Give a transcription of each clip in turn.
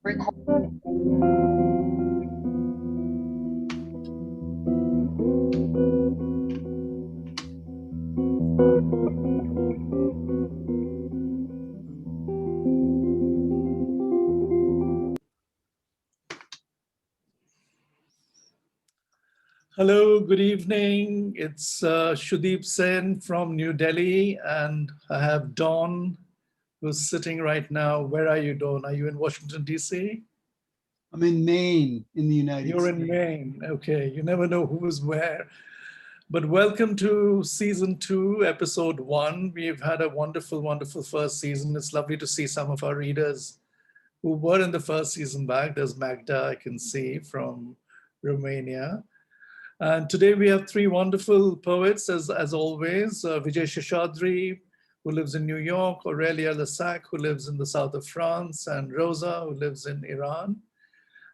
Hello, good evening. It's Sudeep Sen from New Delhi, and I have Dawn, who's sitting right now. Where are you, Dawn? Are you in Washington, D.C.? I'm in Maine, in the United States. You're in Maine. Okay, you never know who's where. But welcome to season 2, episode 1. We've had a wonderful, wonderful first season. It's lovely to see some of our readers who were in the first season back. There's Magda, I can see, from Romania. And today we have 3 wonderful poets, as always. Vijay Seshadri, who lives in New York, Aurelia Lassaque, who lives in the south of France, and Rosa, who lives in Iran.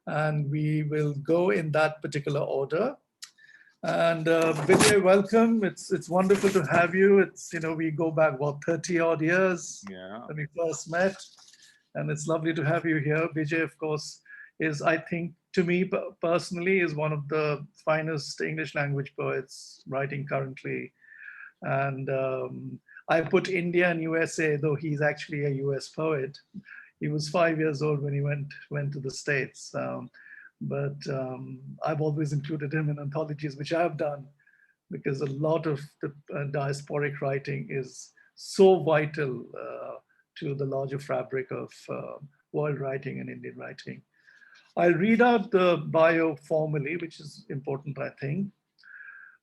And we will go in that particular order. And Vijay, welcome. It's wonderful to have you. It's, we go back, 30 odd years when we first met. And it's lovely to have you here. Vijay, of course, is, I think, to me personally, is one of the finest English language poets writing currently. And I put India and USA, though he's actually a US poet. He was 5 years old when he went to the States. But I've always included him in anthologies, which I've done, because a lot of the diasporic writing is so vital to the larger fabric of world writing and Indian writing. I'll read out the bio formally, which is important, I think.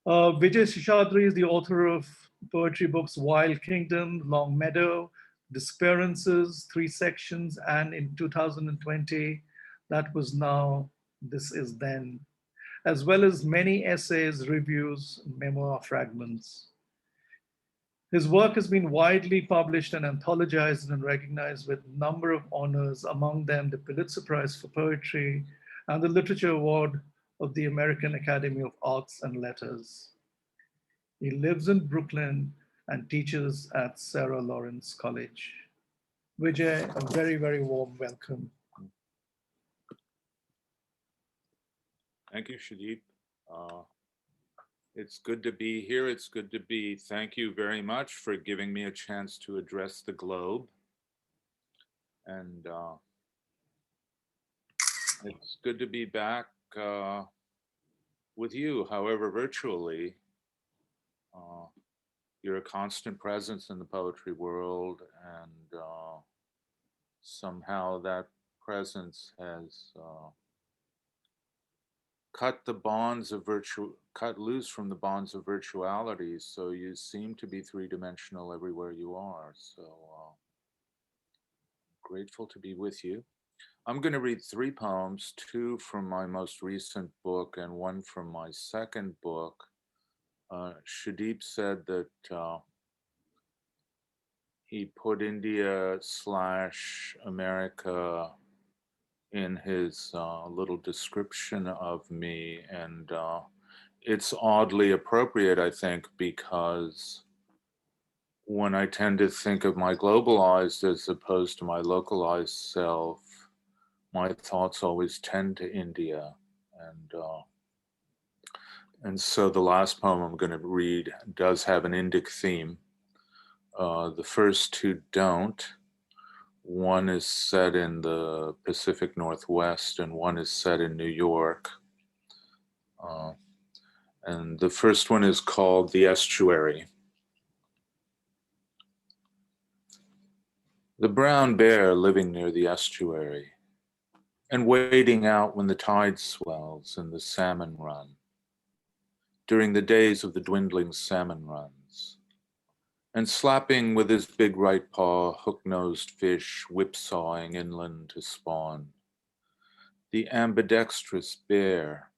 Vijay Seshadri is the author of poetry books Wild Kingdom, Long Meadow, Disappearances, 3 sections, and in 2020, That Was Now, This Is Then, as well as many essays, reviews, memoir fragments. His work has been widely published and anthologized and recognized with a number of honors, among them the Pulitzer Prize for Poetry and the Literature Award of the American Academy of Arts and Letters. He lives in Brooklyn and teaches at Sarah Lawrence College. Vijay, a very, very warm welcome. Thank you, Sudeep. It's good to be here. It's good to be. Thank you very much for giving me a chance to address the globe. And it's good to be back with you, however, virtually. You're a constant presence in the poetry world, and somehow that presence has cut loose from the bonds of virtuality, so you seem to be 3-dimensional everywhere you are. So grateful to be with you. I'm going to read 3 poems, 2 from my most recent book and 1 from my second book. Sudeep said that he put India/America in his little description of me, and it's oddly appropriate, I think, because when I tend to think of my globalized as opposed to my localized self, my thoughts always tend to India, and so the last poem I'm going to read does have an Indic theme. The first 2 don't. One is set in the Pacific Northwest and one is set in New York. And the first one is called The Estuary. The brown bear living near the estuary and wading out when the tide swells and the salmon run. During the days of the dwindling salmon runs. And slapping with his big right paw hook-nosed fish whipsawing inland to spawn. The ambidextrous bear,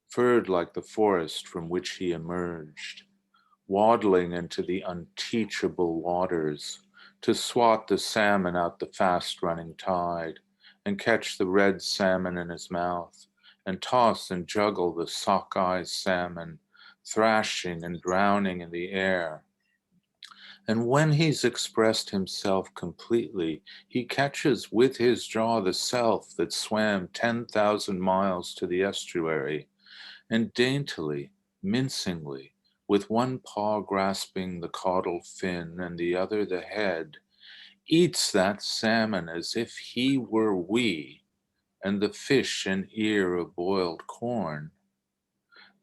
furred like the forest from which he emerged, waddling into the unteachable waters to swat the salmon out the fast-running tide and catch the red salmon in his mouth and toss and juggle the sockeye salmon, thrashing and drowning in the air. And when he's expressed himself completely, he catches with his jaw the self that swam 10,000 miles to the estuary, and daintily, mincingly, with one paw grasping the caudal fin and the other the head, eats that salmon as if he were we, and the fish an ear of boiled corn.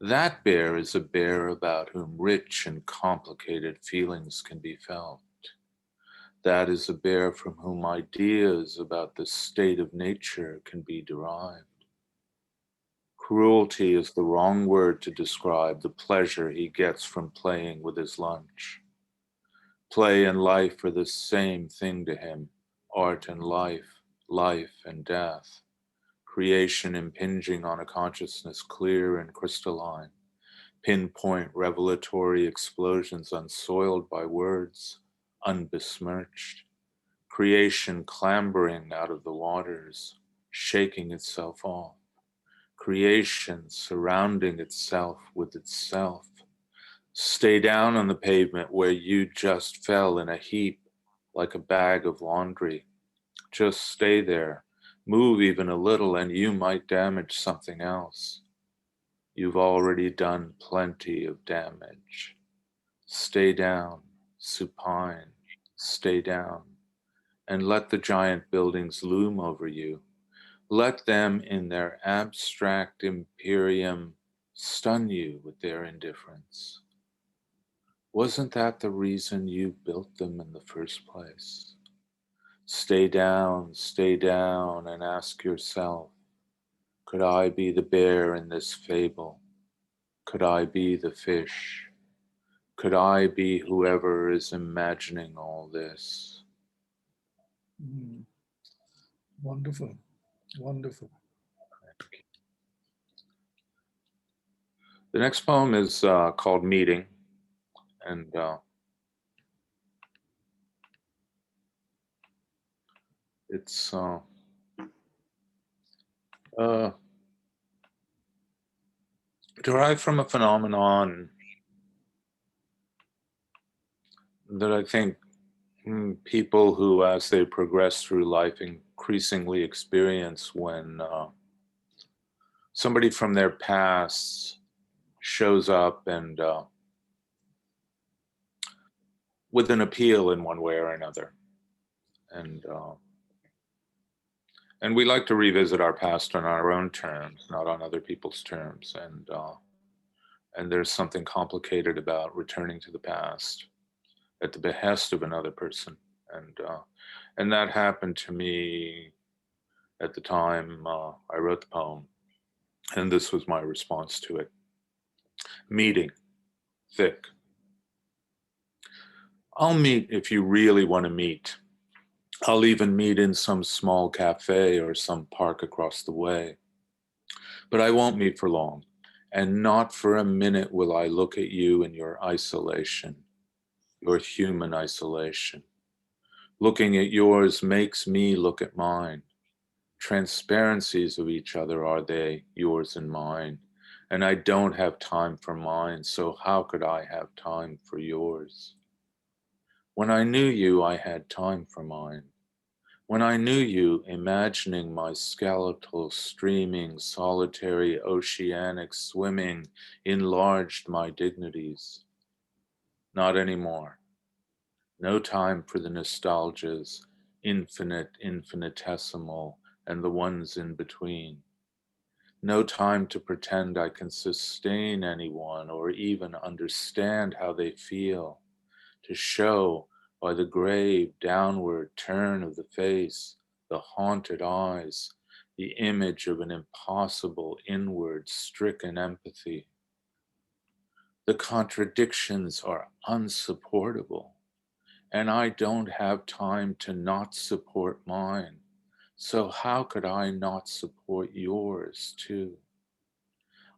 That bear is a bear about whom rich and complicated feelings can be felt. That is a bear from whom ideas about the state of nature can be derived. Cruelty is the wrong word to describe the pleasure he gets from playing with his lunch. Play and life are the same thing to him, art and life, life and death, creation impinging on a consciousness clear and crystalline, pinpoint revelatory explosions unsoiled by words, unbesmirched, creation clambering out of the waters, shaking itself off, creation surrounding itself with itself. Stay down on the pavement where you just fell in a heap like a bag of laundry. Just stay there. Move even a little and you might damage something else. You've already done plenty of damage. Stay down, supine, stay down, and let the giant buildings loom over you. Let them in their abstract imperium stun you with their indifference. Wasn't that the reason you built them in the first place? Stay down, and ask yourself, could I be the bear in this fable? Could I be the fish? Could I be whoever is imagining all this? Wonderful, wonderful. The next poem is called Meeting, and it's derived from a phenomenon that I think people who, as they progress through life, increasingly experience when somebody from their past shows up and with an appeal in one way or another. And we like to revisit our past on our own terms, not on other people's terms. And there's something complicated about returning to the past at the behest of another person. And that happened to me at the time I wrote the poem. And this was my response to it. Meeting, thick. I'll meet if you really want to meet. I'll even meet in some small cafe or some park across the way. But I won't meet for long, and not for a minute will I look at you in your isolation, your human isolation. Looking at yours makes me look at mine. Transparencies of each other are they, yours and mine, and I don't have time for mine, so how could I have time for yours? When I knew you, I had time for mine. When I knew you, imagining my skeletal, streaming, solitary, oceanic swimming enlarged my dignities. Not anymore. No time for the nostalgias, infinite, infinitesimal, and the ones in between. No time to pretend I can sustain anyone or even understand how they feel, to show by the grave downward turn of the face, the haunted eyes, the image of an impossible inward stricken empathy. The contradictions are unsupportable, and I don't have time to not support mine. So how could I not support yours too?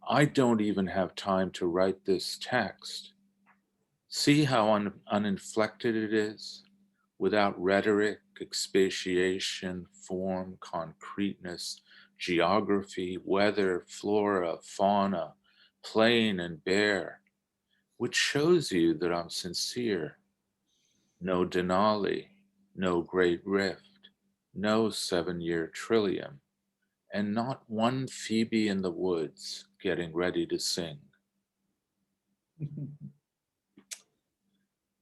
I don't even have time to write this text. See how uninflected it is, without rhetoric, expatiation, form, concreteness, geography, weather, flora, fauna, plain and bare, which shows you that I'm sincere. no Denali, no great rift, no 7-year trillium, and not one Phoebe in the woods getting ready to sing.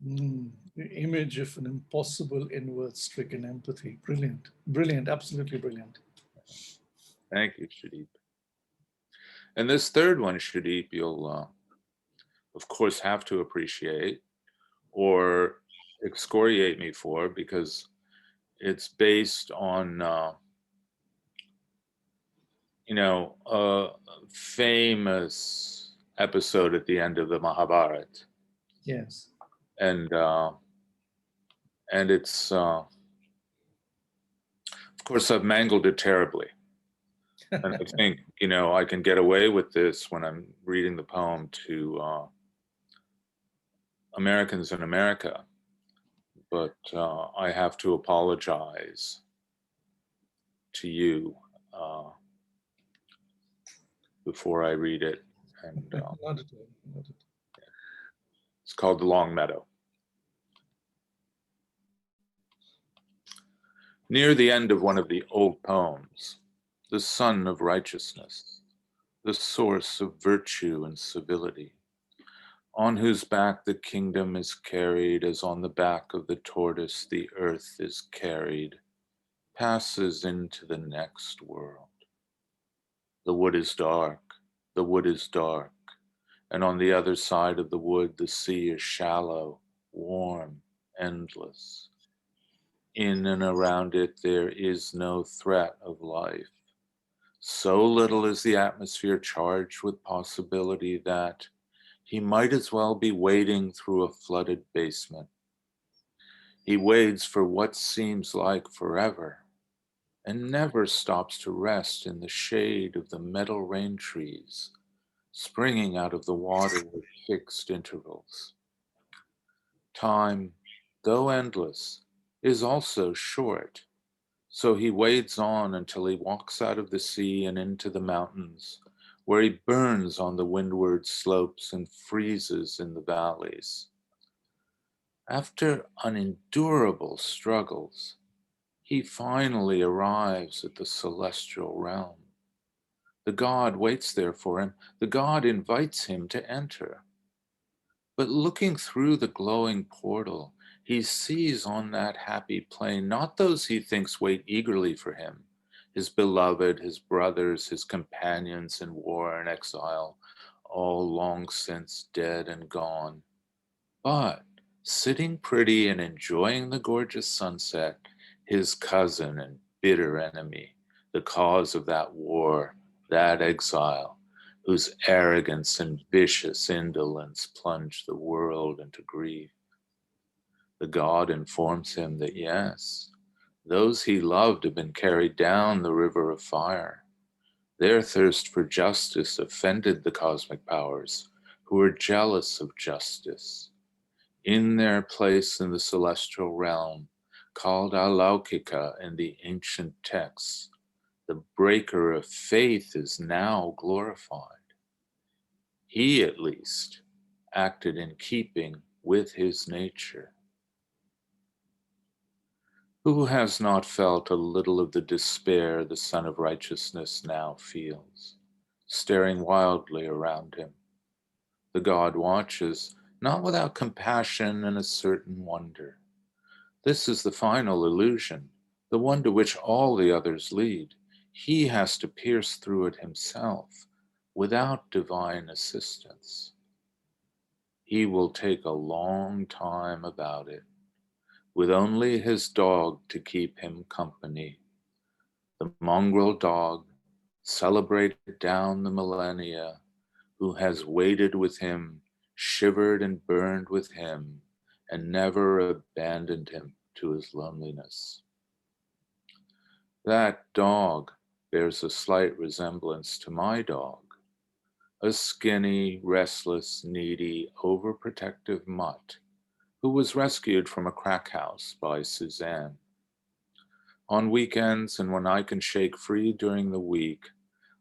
The image of an impossible inward-stricken empathy. Brilliant, brilliant, absolutely brilliant. Thank you, Sudeep. And this third one, Sudeep, you'll, of course, have to appreciate or excoriate me for, because it's based on, a famous episode at the end of the Mahabharata. Yes. And it's, of course, I've mangled it terribly. And I think, I can get away with this when I'm reading the poem to Americans in America, but I have to apologize to you before I read it. And Not at all, not at all. it's called The Long Meadow. Near the end of one of the old poems, the sun of righteousness, the source of virtue and civility, on whose back the kingdom is carried as on the back of the tortoise the earth is carried, passes into the next world. The wood is dark, the wood is dark, and on the other side of the wood the sea is shallow, warm, endless. In and around it there is no threat of life. So little is the atmosphere charged with possibility that he might as well be wading through a flooded basement. He wades for what seems like forever and never stops to rest in the shade of the metal rain trees, springing out of the water at fixed intervals. Time, though endless, is also short, so he wades on until he walks out of the sea and into the mountains, where he burns on the windward slopes and freezes in the valleys. After unendurable struggles, he finally arrives at the celestial realm. The god waits there for him. The god invites him to enter. But looking through the glowing portal, he sees on that happy plain not those he thinks wait eagerly for him, his beloved, his brothers, his companions in war and exile, all long since dead and gone, but sitting pretty and enjoying the gorgeous sunset, his cousin and bitter enemy, the cause of that war, that exile, whose arrogance and vicious indolence plunged the world into grief. The god informs him that yes, those he loved have been carried down the river of fire. Their thirst for justice offended the cosmic powers, who were jealous of justice. In their place in the celestial realm, called Alaukika in the ancient texts, the breaker of faith is now glorified. He, at least, acted in keeping with his nature. Who has not felt a little of the despair the Son of Righteousness now feels, staring wildly around him? The god watches, not without compassion and a certain wonder. This is the final illusion, the one to which all the others lead. He has to pierce through it himself, without divine assistance. He will take a long time about it, with only his dog to keep him company. The mongrel dog, celebrated down the millennia, who has waited with him, shivered and burned with him, and never abandoned him to his loneliness. That dog bears a slight resemblance to my dog, a skinny, restless, needy, overprotective mutt who was rescued from a crack house by Suzanne. On weekends and when I can shake free during the week,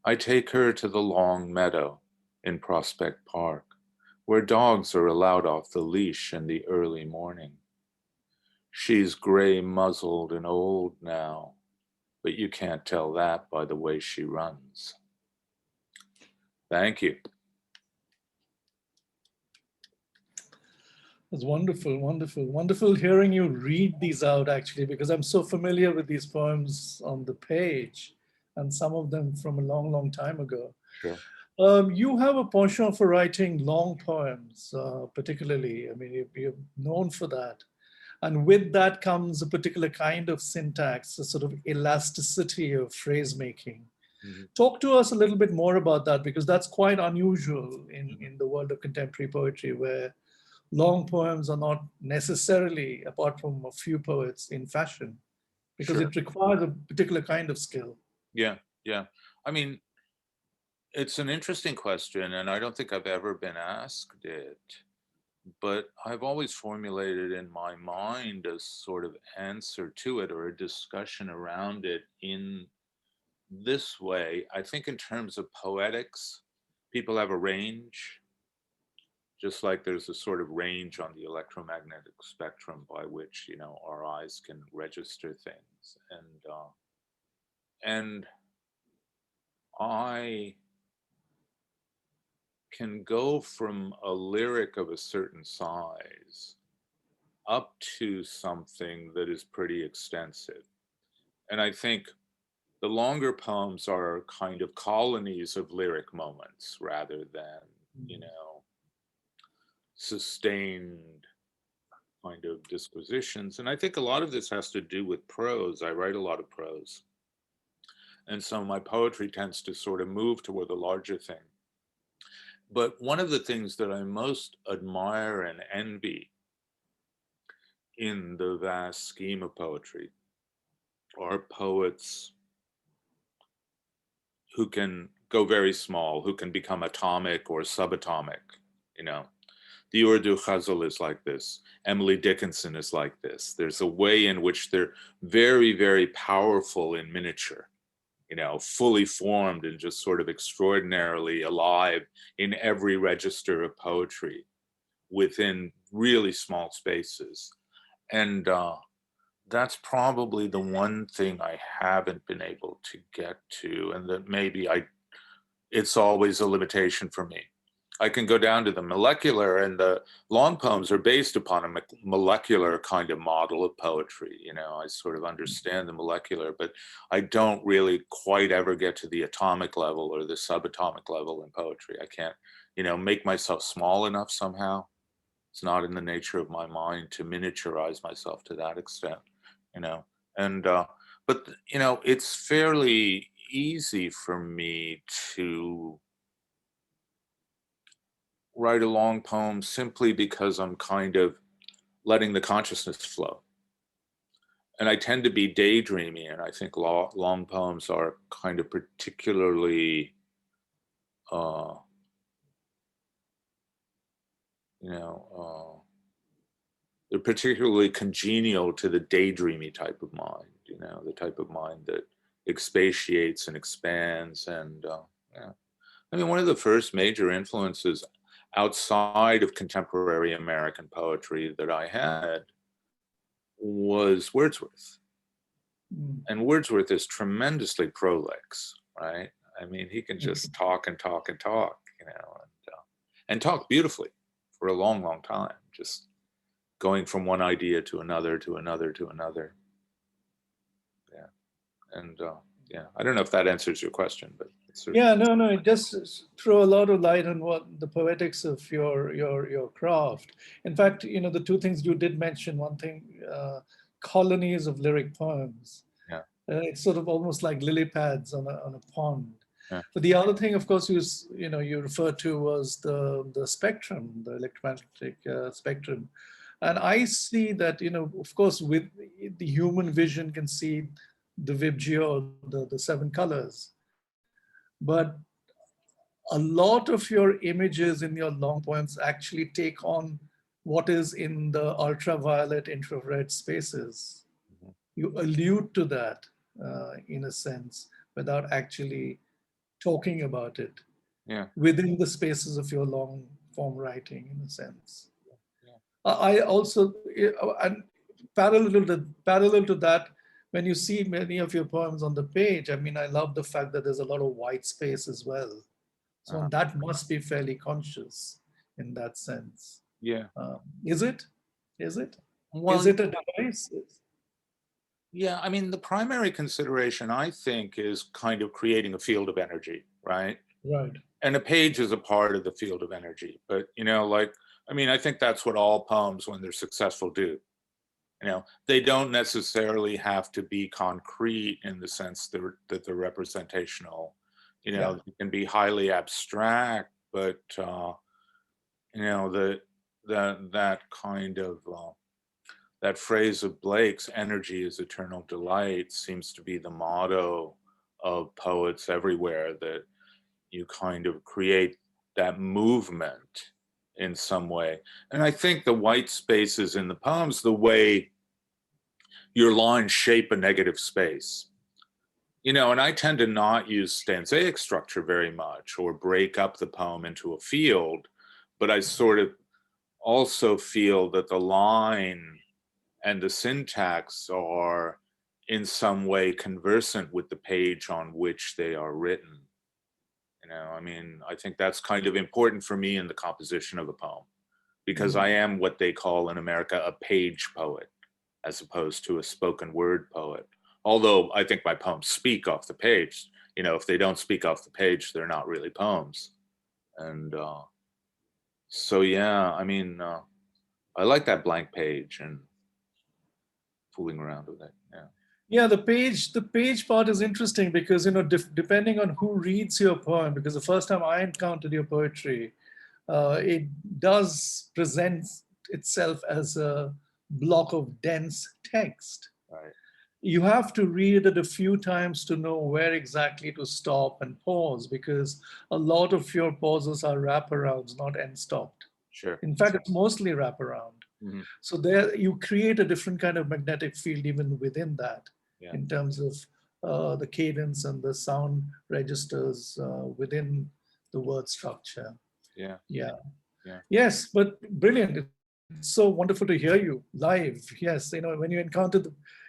I take her to the Long Meadow in Prospect Park, where dogs are allowed off the leash in the early morning. She's gray muzzled and old now, but you can't tell that by the way she runs. Thank you. It's wonderful, wonderful, wonderful hearing you read these out, actually, because I'm so familiar with these poems on the page and some of them from a long, long time ago. Sure. You have a penchant for writing long poems, particularly. I mean, you're known for that. And with that comes a particular kind of syntax, a sort of elasticity of phrase making. Mhm. Talk to us a little bit more about that, because that's quite unusual in the world of contemporary poetry, where long poems are not necessarily, apart from a few poets, in fashion, because Sure. it requires a particular kind of skill. Yeah, yeah. I mean, it's an interesting question, and I don't think I've ever been asked it, but I've always formulated in my mind a sort of answer to it or a discussion around it in this way. I think in terms of poetics, people have a range, just like there's a sort of range on the electromagnetic spectrum by which, you know, our eyes can register things. And I can go from a lyric of a certain size up to something that is pretty extensive. And I think the longer poems are kind of colonies of lyric moments rather than, you know, sustained kind of disquisitions. And I think a lot of this has to do with prose. I write a lot of prose. And so my poetry tends to sort of move toward the larger thing. But one of the things that I most admire and envy in the vast scheme of poetry are poets who can go very small, who can become atomic or subatomic, you know. The Urdu Ghazal is like this. Emily Dickinson is like this. There's a way in which they're very, very powerful in miniature, you know, fully formed and just sort of extraordinarily alive in every register of poetry within really small spaces. And that's probably the one thing I haven't been able to get to, and that maybe it's always a limitation for me. I can go down to the molecular, and the long poems are based upon a molecular kind of model of poetry. You know, I sort of understand the molecular, but I don't really quite ever get to the atomic level or the subatomic level in poetry. I can't, you know, make myself small enough somehow. It's not in the nature of my mind to miniaturize myself to that extent, you know. And but you know, it's fairly easy for me to write a long poem simply because I'm kind of letting the consciousness flow. And I tend to be daydreamy, and I think long poems are kind of particularly, uh, you know, they're particularly congenial to the daydreamy type of mind, you know, the type of mind that expatiates and expands. And yeah. I mean, one of the first major influences outside of contemporary American poetry that I had was Wordsworth. And Wordsworth is tremendously prolix, right? I mean, he can just talk and talk and talk, you know, and talk beautifully for a long, long time, just going from one idea to another, to another, to another. Yeah. And yeah, I don't know if that answers your question, but yeah, no, it just throw a lot of light on what the poetics of your craft. In fact, you know, the two things you did mention, one thing, colonies of lyric poems. Yeah. It's sort of almost like lily pads on a pond. Yeah. But the other thing, of course, you referred to was the spectrum, the electromagnetic spectrum. And I see that, you know, of course, with the human vision can see the Vibgyor, the seven colors. But a lot of your images in your long poems actually take on what is in the ultraviolet infrared spaces. Mm-hmm. You allude to that in a sense without actually talking about it. Yeah. Within the spaces of your long form writing, in a sense. Yeah. I also, and parallel to that, when you see many of your poems on the page, I mean, I love the fact that there's a lot of white space as well. So that must be fairly conscious in that sense. Yeah. Is it? Well, Is it a device? yeah, I mean, the primary consideration, I think, is kind of creating a field of energy, right? Right. And a page is a part of the field of energy. But, like, I mean, I think that's what all poems, when they're successful, do. They don't necessarily have to be concrete in the sense that they're representational. Yeah. They can be highly abstract, but, that kind of, that phrase of Blake's, energy is eternal delight, seems to be the motto of poets everywhere, that you kind of create that movement in some way. And I think the white spaces in the poems, the way your lines shape a negative space, and I tend to not use stanzaic structure very much or break up the poem into a field, but I sort of also feel that the line and the syntax are in some way conversant with the page on which they are written. I mean, I think that's kind of important for me in the composition of a poem, because I am what they call in America a page poet, as opposed to a spoken word poet. Although I think my poems speak off the page. If they don't speak off the page, they're not really poems. And so, yeah, I mean, I like that blank page and fooling around with it. Yeah. Yeah, the page part is interesting because, depending on who reads your poem, because the first time I encountered your poetry, it does present itself as a block of dense text. Right. You have to read it a few times to know where exactly to stop and pause, because a lot of your pauses are wraparounds, not end stopped. Sure. In fact, it's mostly wraparound. Mm-hmm. So there you create a different kind of magnetic field even within that, in terms of the cadence and the sound registers within the word structure. Yeah. Yes, but brilliant. It's so wonderful to hear you live. Yes,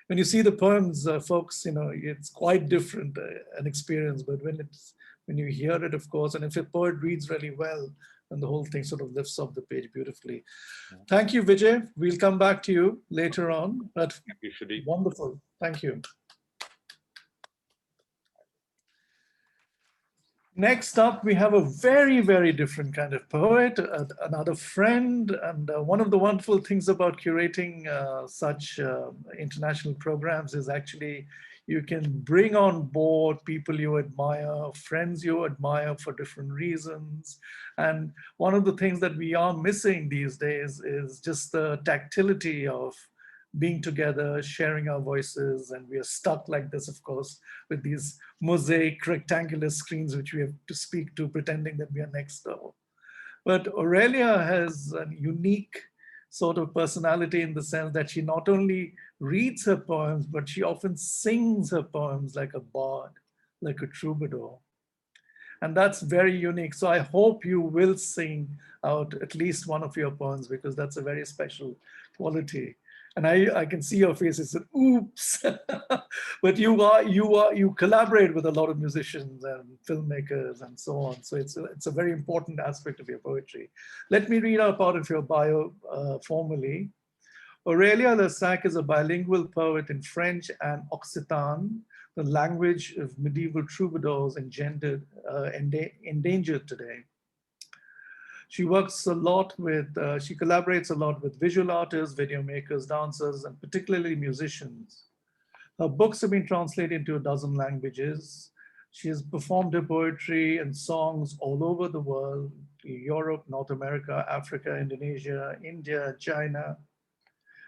when you see the poems, folks, it's quite different an experience. But when you hear it, of course, and if a poet reads really well, then the whole thing sort of lifts up the page beautifully. Thank you, Vijay. We'll come back to you later on. But Thank you, Sudeep. Wonderful. Thank you. Next up, we have a very, very different kind of poet, another friend. And one of the wonderful things about curating such international programs is actually you can bring on board people you admire, friends you admire for different reasons. And one of the things that we are missing these days is just the tactility of being together, sharing our voices, and we are stuck like this, of course, with these mosaic rectangular screens which we have to speak to, pretending that we are next door. But Aurelia has a unique sort of personality in the sense that she not only reads her poems, but she often sings her poems like a bard, like a troubadour. And that's very unique. So I hope you will sing out at least one of your poems, because that's a very special quality. And I can see your face. It's an oops. But you collaborate with a lot of musicians and filmmakers and so on. So it's a very important aspect of your poetry. Let me read out part of your bio formally. Aurelia Lassaque is a bilingual poet in French and Occitan, the language of medieval troubadours endangered today. She works a lot with, she collaborates a lot with visual artists, video makers, dancers, and particularly musicians. Her books have been translated into a dozen languages. She has performed her poetry and songs all over the world, Europe, North America, Africa, Indonesia, India, China.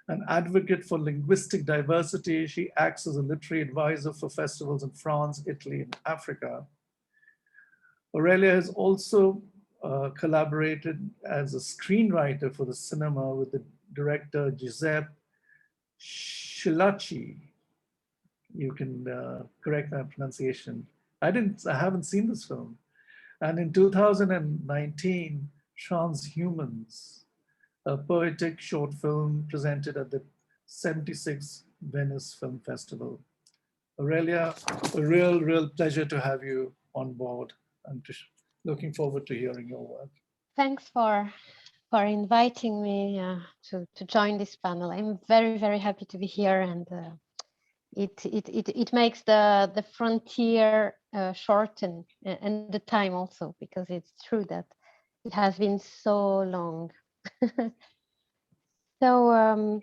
An advocate for linguistic diversity, she acts as a literary advisor for festivals in France, Italy, and Africa. Aurelia has also collaborated as a screenwriter for the cinema with the director Giuseppe Schillaci. You can correct my pronunciation. I haven't seen this film. And in 2019, Transhumans, a poetic short film presented at the 76th Venice Film Festival. Aurelia, a real pleasure to have you on board, and looking forward to hearing your work. Thanks for inviting me to join this panel. I'm very happy to be here, and it makes the frontier shorten, and the time also, because it's true that it has been so long. So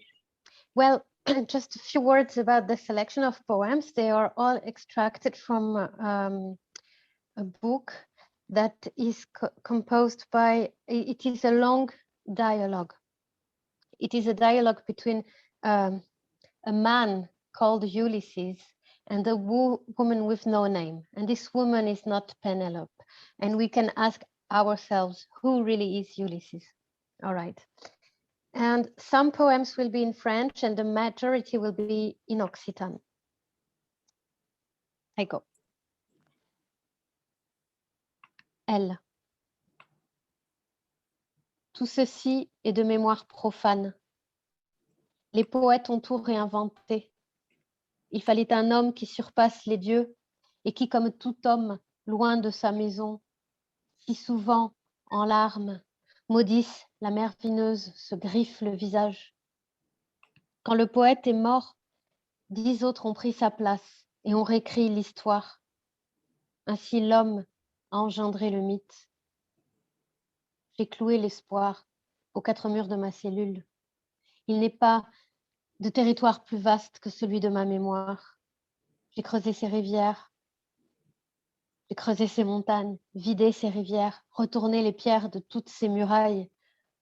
well, just a few words about the selection of poems. They are all extracted from a book that is composed by, it is a long dialogue. It is a dialogue between a man called Ulysses and a woman with no name. And this woman is not Penelope. And we can ask ourselves, who really is Ulysses? All right. And some poems will be in French and the majority will be in Occitan. I go. Elle. Tout ceci est de mémoire profane. Les poètes ont tout réinventé. Il fallait un homme qui surpasse les dieux et qui, comme tout homme, loin de sa maison, si souvent, en larmes, maudissent la mer vineuse, se griffe le visage. Quand le poète est mort, 10 autres ont pris sa place et ont réécrit l'histoire. Ainsi l'homme a engendré le mythe. J'ai cloué l'espoir aux 4 murs de ma cellule. Il n'est pas de territoire plus vaste que celui de ma mémoire. J'ai creusé ces rivières, j'ai creusé ces montagnes, vidé ces rivières, retourné les pierres de toutes ces murailles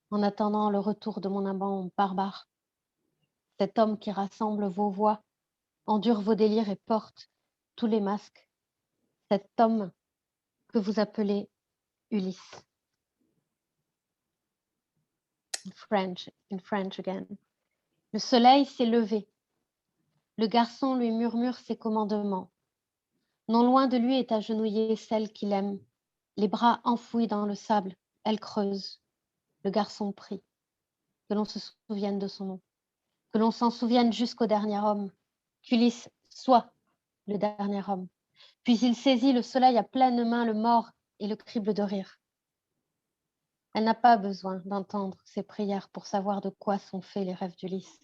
en attendant le retour de mon amant barbare. Cet homme qui rassemble vos voix, endure vos délires et porte tous les masques. Cet homme que vous appelez Ulysse. In French again. Le soleil s'est levé. Le garçon lui murmure ses commandements. Non loin de lui est agenouillée celle qu'il aime. Les bras enfouis dans le sable, elle creuse. Le garçon prie. Que l'on se souvienne de son nom. Que l'on s'en souvienne jusqu'au dernier homme. Qu'Ulysse soit le dernier homme. Puis il saisit le soleil à pleine main, le mort, et le crible de rire. Elle n'a pas besoin d'entendre ses prières pour savoir de quoi sont faits les rêves d'Ulysse.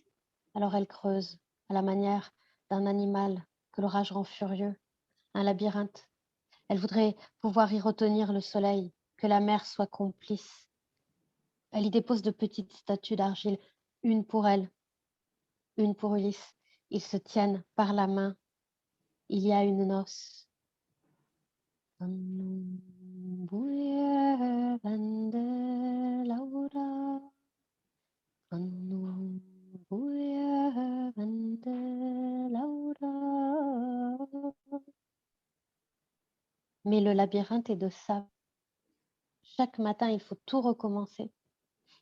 Alors elle creuse, à la manière d'un animal que l'orage rend furieux, un labyrinthe. Elle voudrait pouvoir y retenir le soleil, que la mer soit complice. Elle y dépose de petites statues d'argile, une pour elle, une pour Ulysse. Ils se tiennent par la main. Il y a une noce. Mais le labyrinthe est de sable. Chaque matin, il faut tout recommencer.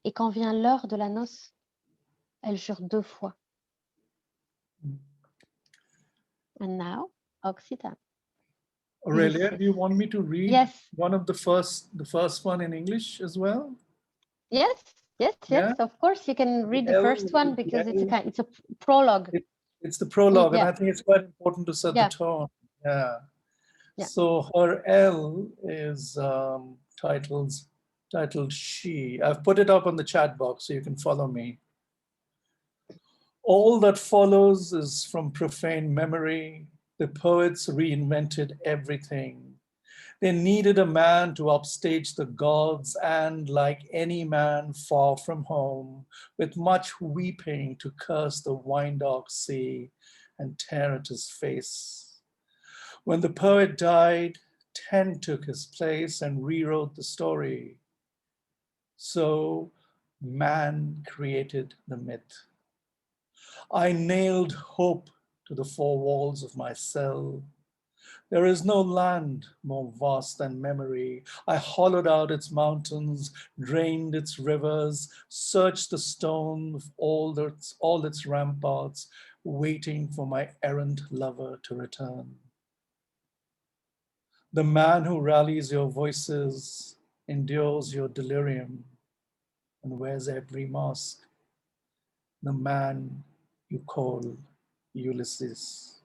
Et quand vient l'heure de la noce, elle jure 2 fois. And now, Occitan. Aurelia, do you want me to read Yes. one of the first one in English as well? Yes, Yeah? of course. You can read the L- first one because L- it's a prologue. It's the prologue, Yeah. and I think it's quite important to set Yeah. the tone. Yeah. Yeah. So her L is titled She. I've put it up on the chat box so you can follow me. All that follows is from profane memory. The poets reinvented everything. They needed a man to upstage the gods, and like any man far from home, with much weeping to curse the wine-dark sea and tear at his face. When the poet died, 10 took his place and rewrote the story. So man created the myth. I nailed hope to the 4 walls of my cell. There is no land more vast than memory. I hollowed out its mountains, drained its rivers, searched the stone of all its ramparts, waiting for my errant lover to return. The man who rallies your voices, endures your delirium, and wears every mask. The man you call Ulysses.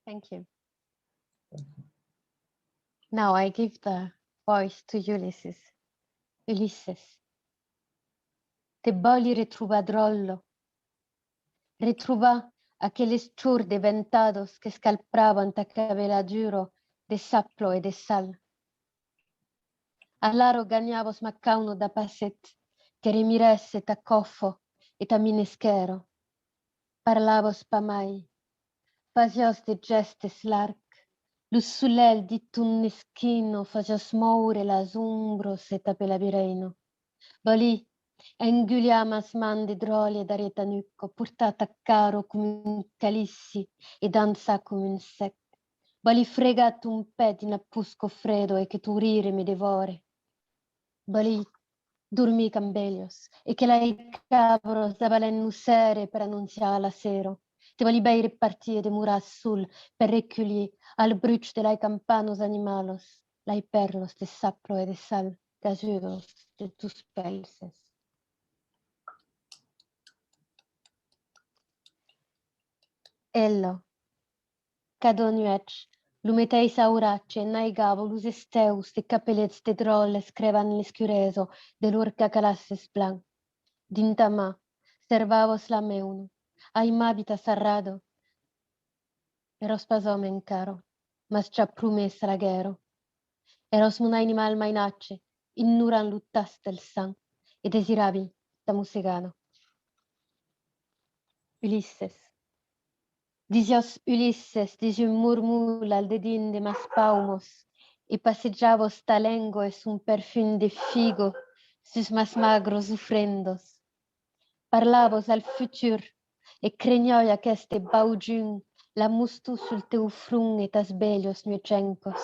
Thank you. Now I give the voice to Ulysses. Ulysses, te boli retrubadrollo, retruba aquellos chur de ventados que escalpraban ta cabelladuro de saplo e de sal. Allaro gagnavos macauno da passet, que remiresse ta coffo e ta mineschero. Parlavos pa mai, fazios de gestes larc, lus sulel di tunneschino fazios moure las umbros et ta pelabireino. Bali, enguliamas man de drolie d'arieta nucco, portata caro come un calissi e danza come un sec. Bali fregat un pet in appusco freddo e che tu rire mi devore. Bali, dormi cambelios e che lei cabros da valen nusere per annunziare la sero. Te vali bei repartie de muras sul per reculier al bruch de lai campanos animalos, lai perlos de sapro e de sal, de azuros de tus pelses. Ello, cadonuec, lumeteis aurace, naigavo, lus esteus, de capellets de drolles, crevan l'escureso, de l'urca calasses blanc. Dintama, servavos la meuno, aimabita sarrado, eros pas omen caro, mas già promessa la guerra. Eros un animal mainace, innuran luttas del sang, e desiravi da musegano. Ulisses. Disios Ulisses, disium murmula al dedin de mas paumos, e passeggiavos talengoes un perfum de figo, sus mas magros ufrendos. Parlavos al futur, e crenioia qu'este baujun, la mustu sul teu frun et as belios nuecencos,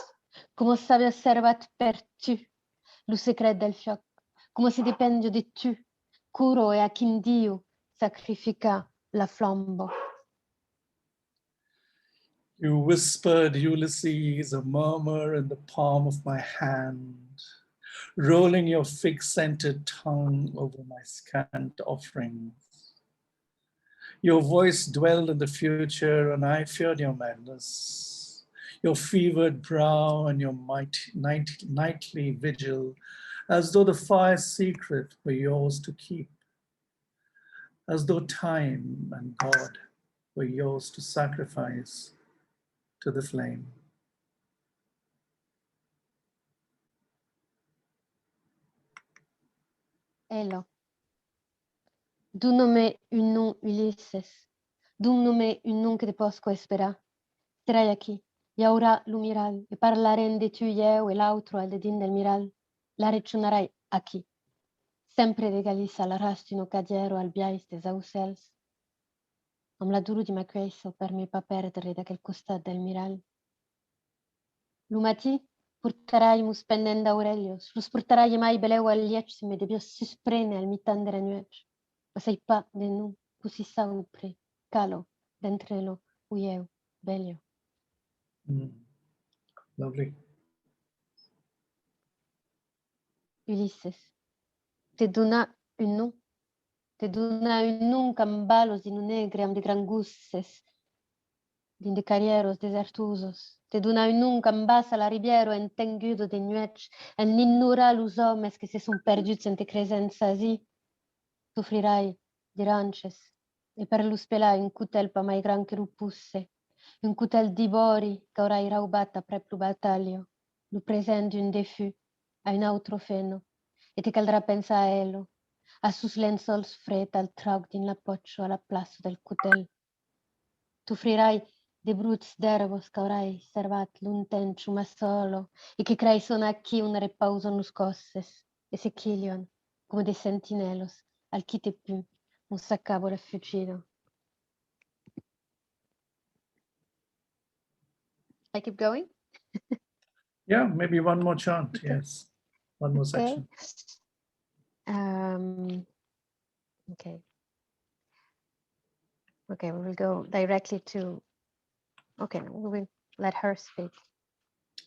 como sabe osservat per tu, lu secret del fioc, como si dependio de tu, curo e a quindiu sacrifica la flambo. You whispered, Ulysses, a murmur in the palm of my hand, rolling your fig-scented tongue over my scant offerings. Your voice dwelled in the future, and I feared your madness, your fevered brow and your nightly vigil, as though the fire's secret were yours to keep, as though time and God were yours to sacrifice to the flame. Elo. Dúnome un nom, Ulisses. Dúnome un nom que te posco esperar. Serai aqui, e ora l'umiral, e parlarem de tu e eu, e l'altro al dedin del miral. La rechionarai aqui. Sempre de Galicia l'arrastino cadiero al biais des aucels. Am la duru di ma queiso per me pa perdere da quel costat del miral. Lumati portarai mus pendenda Aurelios, lus portarai mai beleu al liec si me debios susprene al mitandere nuec. Ma sei pa de nu, così saupre, calo, dentrelo, uieu, belio. Lovely. Ulisses, te dona un nom. Te dona un nom cambalos in un negre am de grangusses, din de carrieros desertusos. Te dona un nom cambasa la ribiero entengudo de nuec, en ninnura los homes que se son perduts en te cresenzas i. Soffrirai di rances, e per lo spelai un cutel pa mai gran che rupusse, un cutel di bori che orai raubata pre plu battaglio, lo presenti un defu a un altro feno, e te caldrà pensa a elo, a sus lenzols fred al traug din la poccio alla plasso del cutel. Tu offrirai de bruts d'erbos che orai servat l'untenciu ma solo, e che crei sono aquí un repauso nus cosses, e se chilion, come de sentinelos, al quite pu, un saccavo refugido. I keep going? Yeah, maybe one more chant, Okay. yes. One more Okay. section. Okay. Okay, we will go directly to, okay, we will let her speak.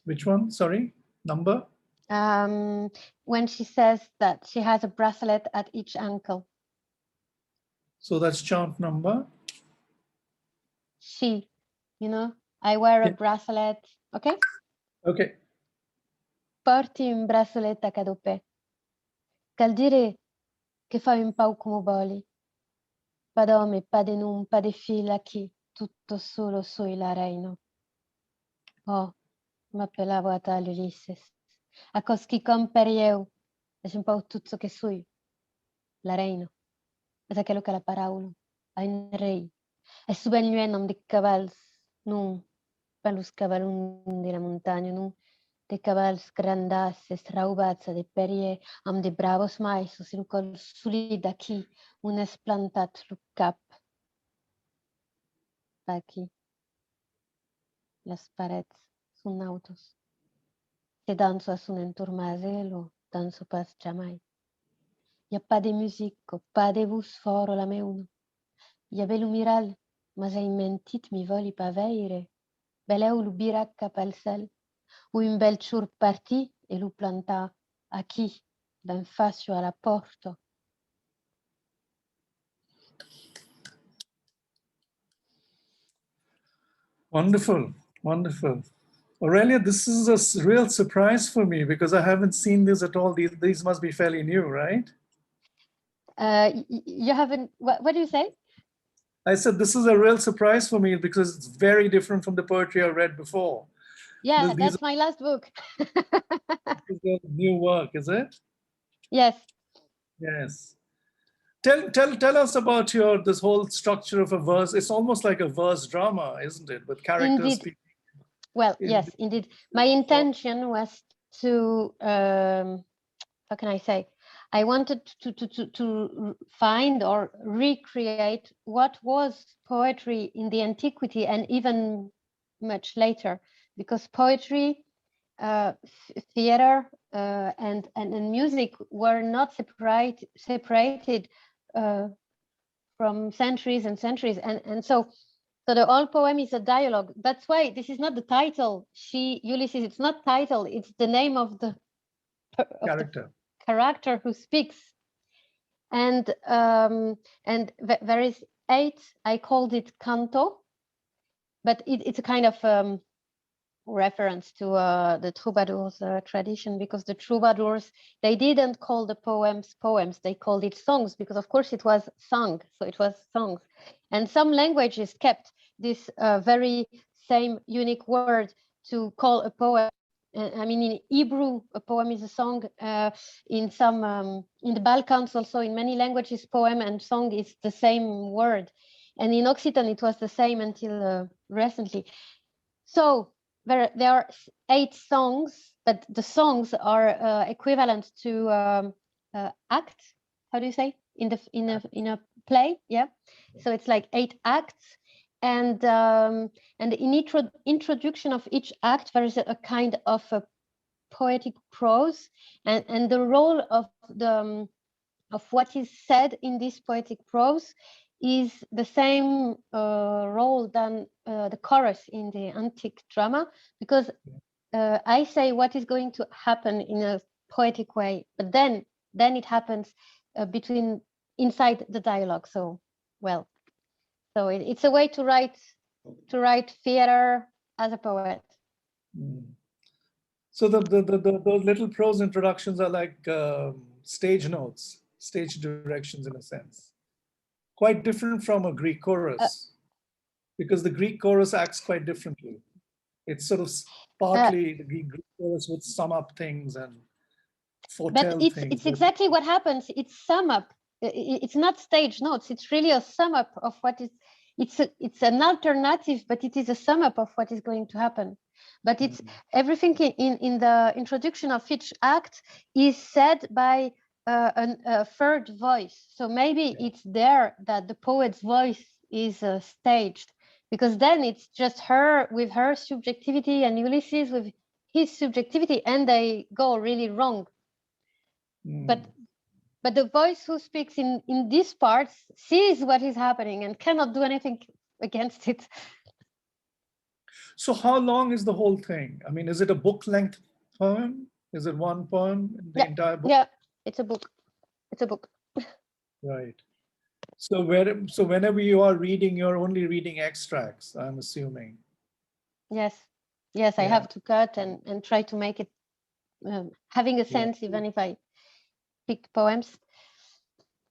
Which one? Sorry, number? When she says that she has a bracelet at each ankle. So that's chant number. She, I wear a Yeah. bracelet, ok? Okay. Porti un bracelet a cada pé. Cal dire che fai un pau come voli. Pas d'homme, pas de nom, pas de fil aqui. Tutto solo soy la reino. Oh, m'appellavo a tal Ulysses. A cos qui com per eu, és un pau tutto che sui. La reino. És aquello que la paraula. A un rei. E suben lluent amb de cabals. Non, pas los cavalons de la muntanya, non. De cabals grandasses, raubats de perrier, amb de bravos maissos, il col solid aquí, un esplantat lo cap. Aquí. Las parets són autos. Se danso a un enturmaselo, danso pas jamais. Y a pas de musique, pas de vus fora la meuna. Y a bello miral, mas hai mentit mi voli pa veire. Beleu lo birac cap al cel, u un bel ciur partì e lo plantà aquí, d'en facio a la porta. Wonderful, wonderful. Aurelia, this is a real surprise for me because I haven't seen this at all. These must be fairly new, right? You haven't, what do you say? I said this is a real surprise for me because it's very different from the poetry I read before. Yeah, These that's my last book. is your new work, is it? Yes. Yes. Tell us about this whole structure of a verse. It's almost like a verse drama, isn't it? With characters. Indeed. Well, yes, indeed. My intention was to, how can I say? I wanted to find or recreate what was poetry in the antiquity and even much later, because poetry, theater, and music were not separated from centuries and centuries, and so the whole poem is a dialogue. That's why this is not the title. Ulysses. It's not title. It's the name of the character who speaks. And there is 8. I called it canto, but it's a kind of reference to the troubadours tradition, because the troubadours, they didn't call the poems, they called it songs, because of course it was sung, so it was songs. And some languages kept this very same unique word to call a poem. I mean, in Hebrew, a poem is a song. In the Balkans, also in many languages, poem and song is the same word. And in Occitan, it was the same until recently. So there are 8 songs, but the songs are equivalent to act. How do you say in a play? Yeah. So it's like 8 acts, and in introduction of each act there is a kind of a poetic prose, and the role of what is said in this poetic prose is the same role than the chorus in the antique drama, because I say what is going to happen in a poetic way, but then it happens inside the dialogue. So, well, so it's a way to write theater as a poet. So those little prose introductions are like stage notes, stage directions in a sense. Quite different from a Greek chorus, because the Greek chorus acts quite differently. It's sort of partly the Greek chorus would sum up things and foretell things. But it's exactly what happens. It's sum up. It's not stage notes. It's really a sum up of what is. It's an alternative, but it is a sum up of what is going to happen. But it's everything in the introduction of each act is said by a third voice. So maybe it's there that the poet's voice is staged, because then it's just her with her subjectivity and Ulysses with his subjectivity, and they go really wrong. But the voice who speaks in these parts sees what is happening and cannot do anything against it. So how long is the whole thing? I mean, is it a book-length poem? Is it one poem in the entire book? Yeah, it's a book. It's a book. Right. So whenever you are reading, you're only reading extracts, I'm assuming. Yes, yes, I Yeah. have to cut and try to make it having a sense, even if I pick poems.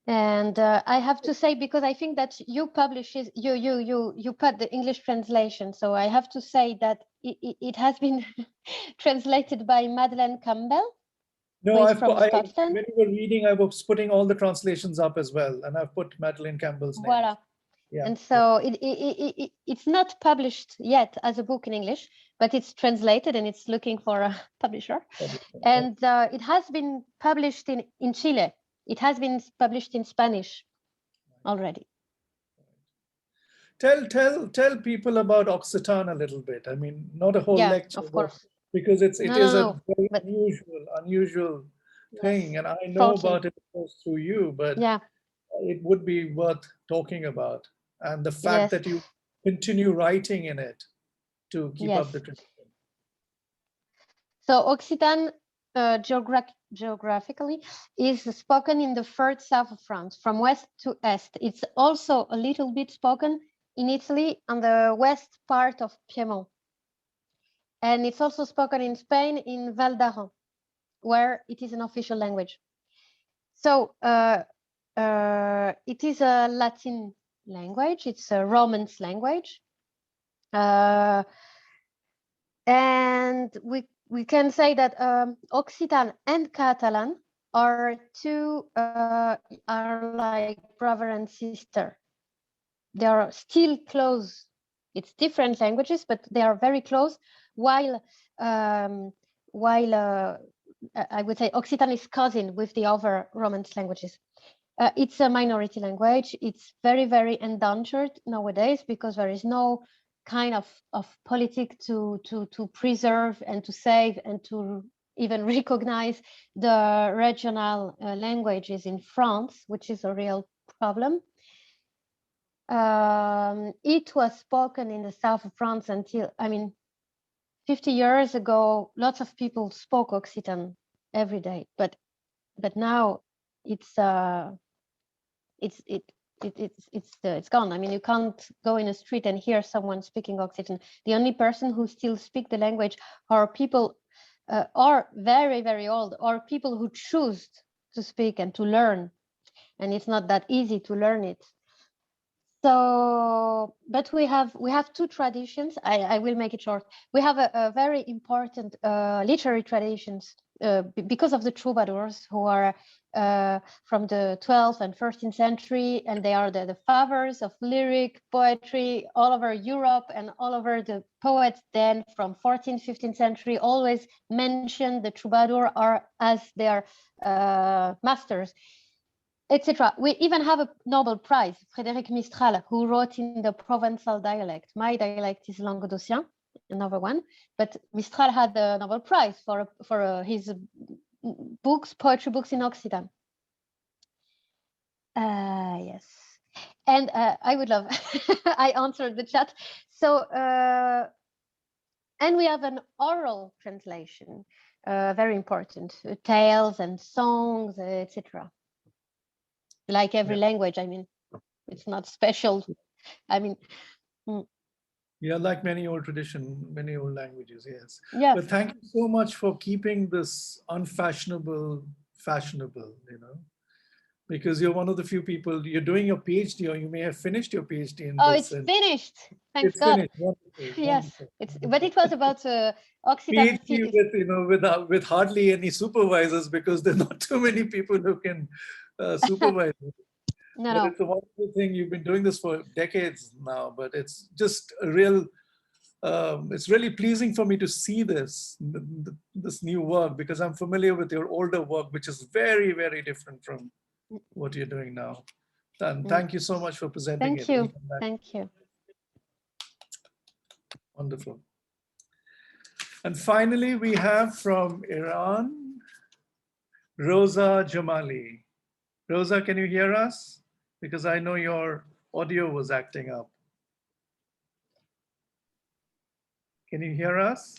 And I have to say, because I think that you publish you put the English translation, so I have to say that it has been translated by Madelaine Campbell. No, who is I've from put, Scotland. when you were reading, I was putting all the translations up as well, and I've put Madeleine Campbell's name. Voilà. Yeah. And so it's not published yet as a book in English, but it's translated and it's looking for a publisher. And it has been published in Chile. It has been published in Spanish already. Tell people about Occitan a little bit. I mean, not a whole lecture, of course, because it is a very but unusual thing, yes, and I know faulty. about it through you, but Yeah, it would be worth talking about, and the fact yes, that you continue writing in it to keep up the yes. tradition. So Occitan geographically is spoken in the third south of France, from west to east. It's also a little bit spoken in Italy on the west part of Piedmont. And it's also spoken in Spain in Val d'Aran, where it is an official language. So it is a Latin language. It's a Romance language. And we can say that Occitan and Catalan are are like brother and sister. They are still close. It's different languages, but they are very close. While I would say Occitan is cousin with the other Romance languages. It's a minority language. It's very, very endangered nowadays because there is no kind of politic to preserve and to save and to even recognize the regional languages in France, which is a real problem. It was spoken in the south of France until, 50 years ago, lots of people spoke Occitan every day, but now it's gone. I mean, you can't go in a street and hear someone speaking Occitan. The only person who still speak the language are people are very, very old, or people who choose to speak and to learn, and it's not that easy to learn it. So, but we have two traditions. I will make it short. We have a very important literary traditions because of the troubadours, who are from the 12th and 13th century, and they are the fathers of lyric poetry all over Europe, and all over the poets then from 14th, 15th century always mention the troubadour as their masters, etc. We even have a Nobel Prize, Frédéric Mistral, who wrote in the Provençal dialect. My dialect is Languedocien, another one, but Mistral had the Nobel Prize for his books, poetry books in Occitan. Yes, and I would love, I answered the chat. So, and we have an oral translation, very important, tales and songs, etc. Like every language, I mean, it's not special. I mean, yeah, like many old languages, yes. Yeah. But thank you so much for keeping this unfashionable fashionable, because you're one of the few people, you're doing your PhD, or you may have finished your PhD in this. It's finished. Thanks it's God. Finished. Wonderful. Yes, Wonderful. but it was about Occitan. PhD with hardly any supervisors, because there are not too many people who can supervise it. No. It's a wonderful thing. You've been doing this for decades now, but it's just a real, it's really pleasing for me to see this new work, because I'm familiar with your older work, which is very, very different from what you're doing now. And thank you so much for presenting it. Thank you. Thank you. Wonderful. And finally, we have from Iran, Rosa Jamali. Rosa, can you hear us? Because I know your audio was acting up. Can you hear us?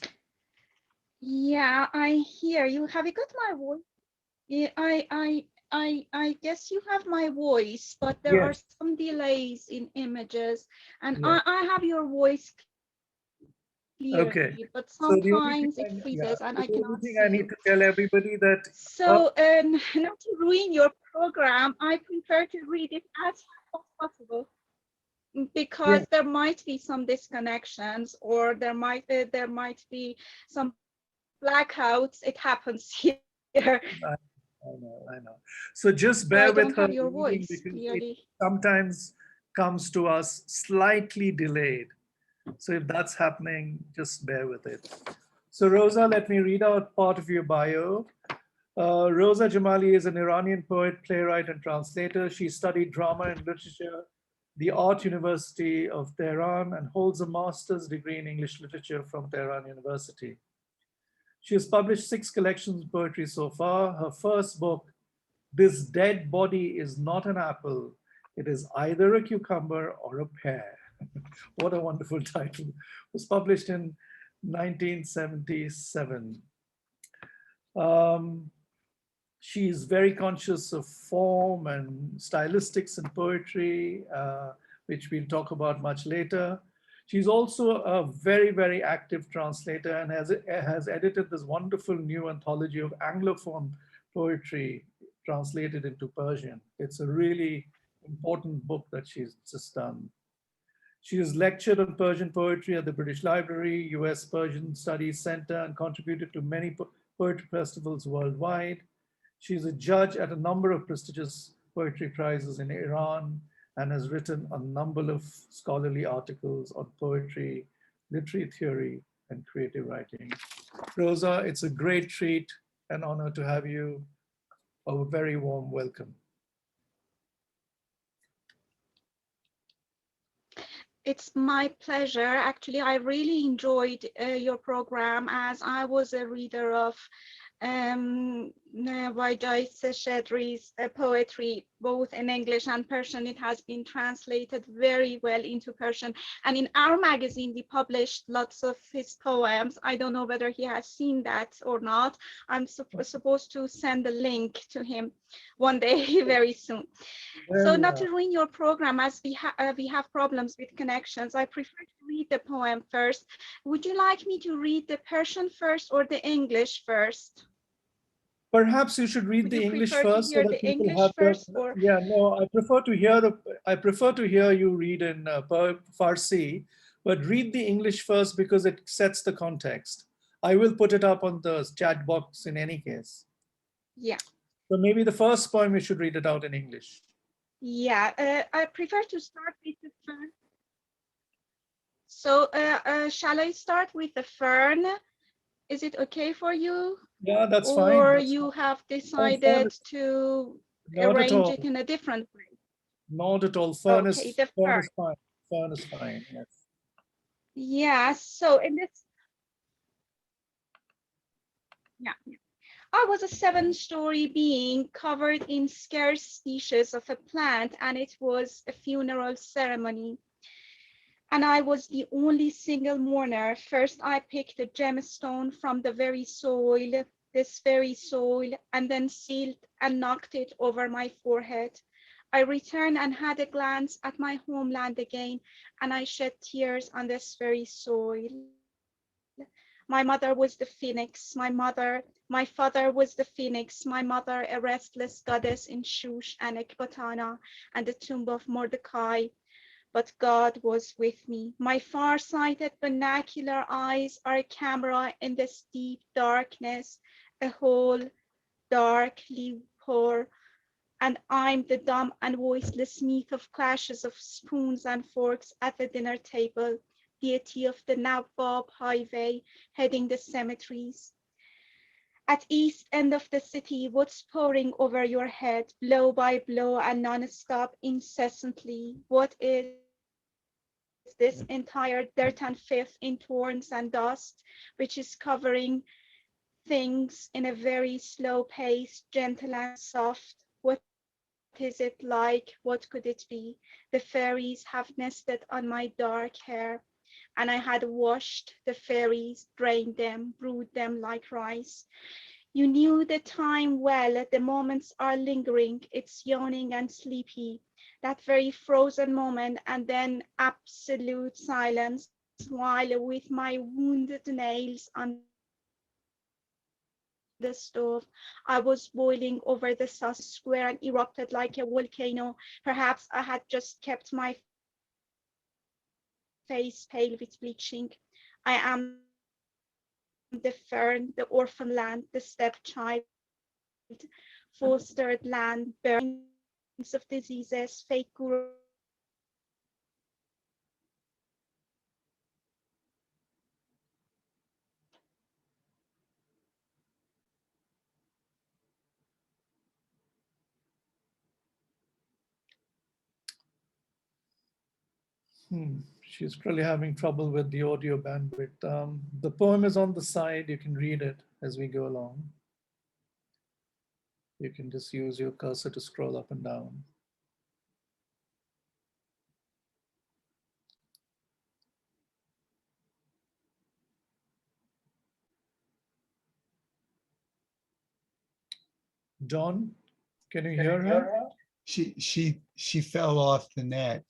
Yeah, I hear you. Have you got my voice? Yeah, I I guess you have my voice, but there are Yes. some delays in images, and Yeah. I have your voice Okay. clearly, but So the only thing sometimes it freezes and so I the only cannot thing see I need you. to tell everybody that So, not to ruin your program, I prefer to read it as fast as possible, because yeah, there might be some disconnections, or there might be some blackouts. It happens here. I know. So just So I bear don't with her have your reading voice because it clearly. sometimes comes to us slightly delayed. So if that's happening, just bear with it. So Rosa, let me read out part of your bio. Rosa Jamali is an Iranian poet, playwright, and translator. She studied drama and literature, the Art University of Tehran, and holds a master's degree in English literature from Tehran University. She has published 6 collections of poetry so far. Her first book, This Dead Body is Not an Apple, it is either a cucumber or a pear. What a wonderful title. It was published in 1977. She's very conscious of form and stylistics in poetry, which we'll talk about much later. She's also a very, very active translator and has edited this wonderful new anthology of Anglophone poetry translated into Persian. It's a really important book that she's just done. She has lectured on Persian poetry at the British Library, US Persian Studies Center, and contributed to many poetry festivals worldwide. She's a judge at a number of prestigious poetry prizes in Iran and has written a number of scholarly articles on poetry, literary theory, and creative writing. Rosa, it's a great treat and honor to have you. A very warm welcome. It's my pleasure. Actually, I really enjoyed your program, as I was a reader of Vijay Seshadri's poetry, both in English and Persian. It has been translated very well into Persian. And in our magazine, we published lots of his poems. I don't know whether he has seen that or not. I'm supposed to send a link to him one day very soon. So not to ruin your program, as we have problems with connections, I prefer to read the poem first. Would you like me to read the Persian first or the English first? Perhaps you should read Would the you English prefer to first so hear that the people English have the, first, or? yeah, no, I prefer to hear you read in Farsi, but read the English first because it sets the context. I will put it up on the chat box in any case. Yeah. So maybe the first poem you should read it out in English. Yeah, I prefer to start with the fern. So shall I start with the fern? Is it okay for you? Yeah, that's fine. Or That's you fine. have No, decided to not at arrange all. it in a different way? Not at all. Okay, the Fern fern. is fine. Fern is fine. Yes. Yeah, so in this, yeah. I was a 7-story being covered in scarce species of a plant, and it was a funeral ceremony. And I was the only single mourner. First, I picked a gemstone from the very soil, this very soil, and then sealed and knocked it over my forehead. I returned and had a glance at my homeland again, and I shed tears on this very soil. My mother was the phoenix, my father was the phoenix, my mother a restless goddess in Shush and Ecbatana and the tomb of Mordecai. But God was with me. My far-sighted vernacular eyes are a camera in this deep darkness, a whole dark loophole, and I'm the dumb and voiceless meat of clashes of spoons and forks at the dinner table, deity of the Nawab highway heading the cemeteries. At east end of the city, what's pouring over your head, blow by blow and non-stop, incessantly? What is this entire dirt and filth in thorns and dust, which is covering things in a very slow pace, gentle and soft? What is it like? What could it be? The fairies have nested on my dark hair, and I had washed the fairies, drained them, brewed them like rice. You knew the time well, the moments are lingering, it's yawning and sleepy. That very frozen moment, and then absolute silence, while with my wounded nails on the stove, I was boiling over the sauce square and erupted like a volcano. Perhaps I had just kept my face pale with bleaching. I am the fern, the orphan land, the stepchild, fostered land, burns of diseases, fake guru. She's probably having trouble with the audio bandwidth. The poem is on the side. You can read it as we go along. You can just use your cursor to scroll up and down. John, can you hear her? She fell off the net.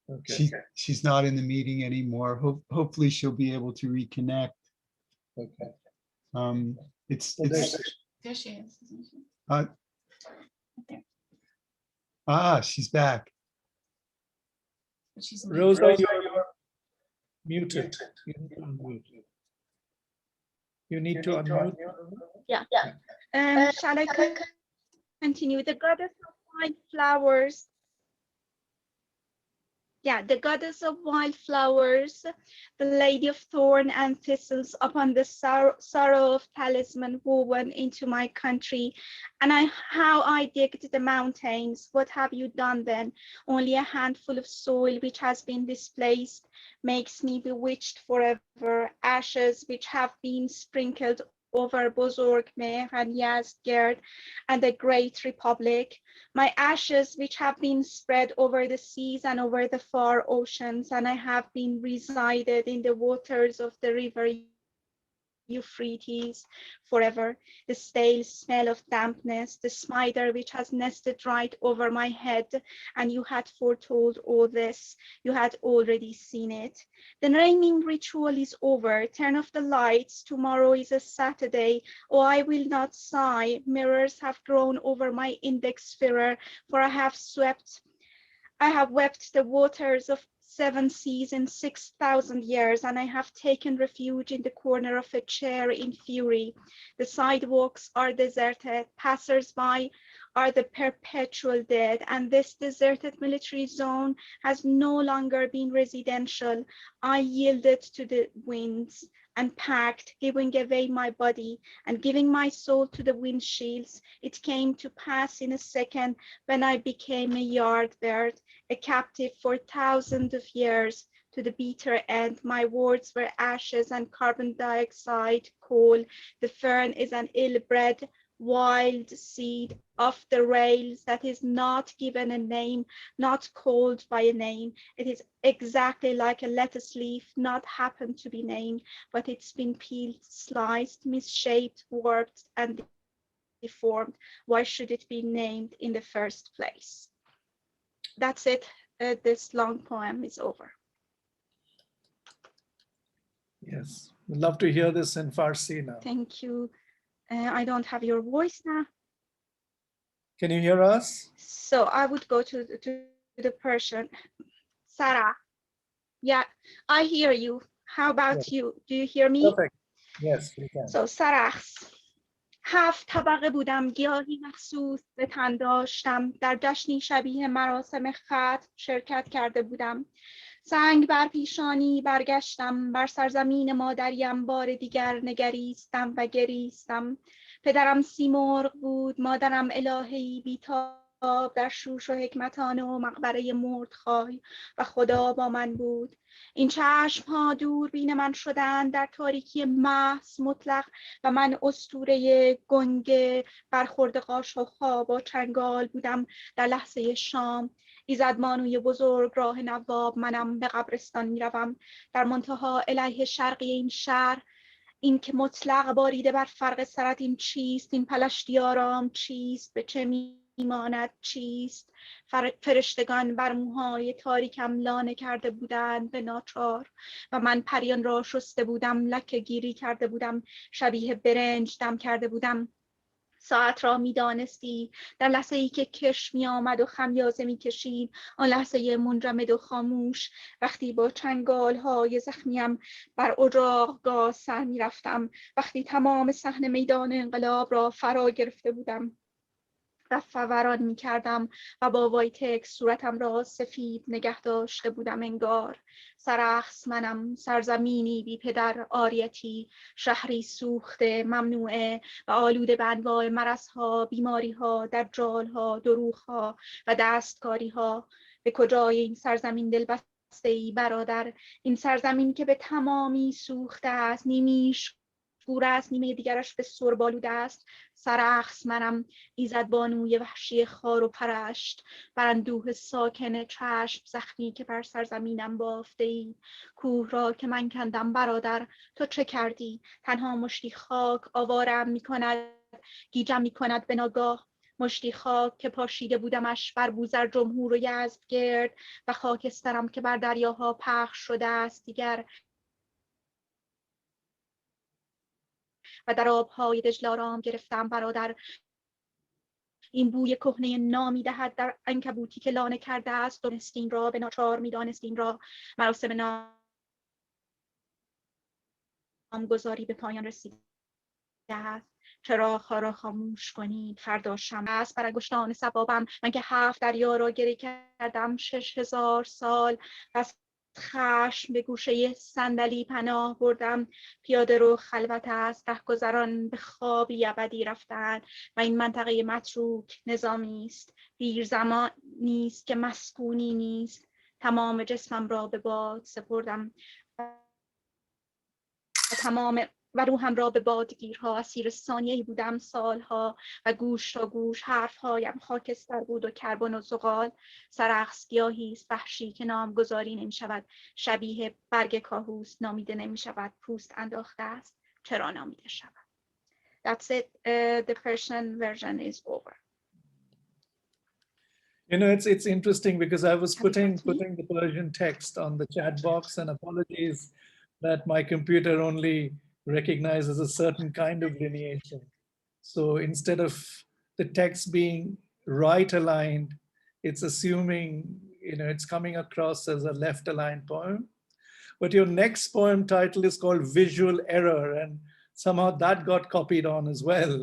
Okay. She's not in the meeting anymore. Hopefully she'll be able to reconnect. Okay. It's There she is, isn't she? She's back. But she's Rosa, you're muted. You need to unmute. You need to unmute. Yeah. Shall I continue? The goddess of wildflowers. Yeah, the goddess of wildflowers, the lady of thorn and thistles, upon the sorrow of talisman woven into my country. And how I digged the mountains. What have you done then? Only a handful of soil which has been displaced makes me bewitched forever. Ashes which have been sprinkled over Bozorg Mehr and Yazdgerd and the great republic. My ashes which have been spread over the seas and over the far oceans, and I have been resided in the waters of the river Euphrates forever. The stale smell of dampness, the spider which has nested right over my head, and you had foretold all this. You had already seen it. The naming ritual is over. Turn off the lights. Tomorrow is a Saturday. Oh, I will not sigh. Mirrors have grown over my index finger, for I have wept the waters of 7 seas in 6,000 years, and I have taken refuge in the corner of a chair in fury. The sidewalks are deserted, passers-by are the perpetual dead, and this deserted military zone has no longer been residential. I yielded to the winds and packed, giving away my body and giving my soul to the windshields. It came to pass in a second when I became a yard bird, a captive for thousands of years. To the bitter end, my words were ashes and carbon dioxide, coal. The fern is an ill-bred wild seed off the rails that is not given a name, not called by a name. It is exactly like a lettuce leaf, not happened to be named, but it's been peeled, sliced, misshaped, warped, and deformed. Why should it be named in the first place? That's it. This long poem is over. Yes, we'd love to hear this in Farsi now. Thank you. I don't have your voice now. Can you hear us? So I would go to the Persian. Sarah. Yeah, I hear you. How about Yes. you? Do you hear me? Perfect. Yes, we can. So سرخس 7 طبقه بودم، گیاهی مخصوص به تن داشتم، در جشنی شبیه مراسم ختم شرکت کرده بودم. سنگ بر پیشانی برگشتم، بر سرزمین مادریم بار دیگر نگریستم و گریستم. پدرم سیمرغ بود، مادرم الهه‌ای بیتاب در شوش و حکمتانه و مقبره مردخای، و خدا با من بود. این چشم‌ها دوربین من شدند در تاریکی محض مطلق، و من اسطوره گنگ برخورد قاش و خواب و چنگال بودم در لحظه شام. ایزدبانوی بزرگ راه نواب، منم به قبرستان میروم. در منتها علیه شرقی این شهر این که مطلق باریده بر فرق سرت این چیست؟ این پلشتی آرام چیست؟ به چه میماند چیست؟ فرشتگان بر موهای تاریکم لانه کرده بودند به ناچار و من پریان را شسته بودم، لکه گیری کرده بودم، شبیه برنج دم کرده بودم. ساعت را میدانستی در لحظه ای که کش می آمد و خمیازه می کشید، آن لحظه منجمد و خاموش، وقتی با چنگال های زخمیم بر اجاق گاز سر می رفتم، وقتی تمام صحنه میدان انقلاب را فرا گرفته بودم و فوران می کردم و با وایتکس صورتم را سفید نگه داشته بودم انگار. سرخس منم، سرزمینی بی پدر آریتی، شهری سوخته ممنوعه و آلوده به انواع مرضها، بیماریها، دجالها، دروغها و دستکاریها. به کجای این سرزمین دل بسته ای برادر؟ این سرزمین که به تمامی سوخته است، نیمیش گوره است، نیمه دیگرش به سربالوده است. سرخس منم، ایزد بانوی وحشی خار و پرشت، بر اندوه ساکن چشم زخمی که بر سرزمینم بافته ای. کوه را که من کندم برادر، تو چه کردی؟ تنها مشتی خاک آوارم می کند، گیجم می کند به ناگاه. مشتی خاک که پاشیده بودمش بر بوزر جمهور و یزدگرد و خاکسترم که بر دریاها پخش شده است دیگر و در آبهای دجله آرام گرفتم برادر. این بوی کهنه نامی دهد در عنکبوتی که لانه کرده است. دانستین را به ناچار میدانستین را. مراسم نامگذاری به پایان رسیده است. چراغ‌ها را خاموش کنید، فردا شنبه است. بر انگشتان سبابم من که 7 دریا را گره کردم 6000 سال، پس خشم به گوشه صندلی پناه بردم. پیاده رو خلوت است، رهگذران به خوابی ابدی رفتند و این منطقه متروک نظامی است. دیر زمان نیست که مسکونی نیست. تمام جسمم را به باد سپردم و روحم را به بادگیرها. اسیر ثانیه‌ای بودم سالها و گوش تا گوش حرفهایم خاکستر بود و کربن و زغال. سرخس گیاهی است وحشی که نامگذاری نمی‌شود، شبیه برگ کاهوست نامیده نمی‌شود، پوست انداخته است، چرا نامیده شود؟ That's it. The Persian version is over. You know, it's interesting because I was putting the Persian text on the chat box, and apologies that my computer only recognizes a certain kind of lineation. So instead of the text being right aligned, it's assuming, you know, it's coming across as a left aligned poem. But your next poem title is called Visual Error, and somehow that got copied on as well.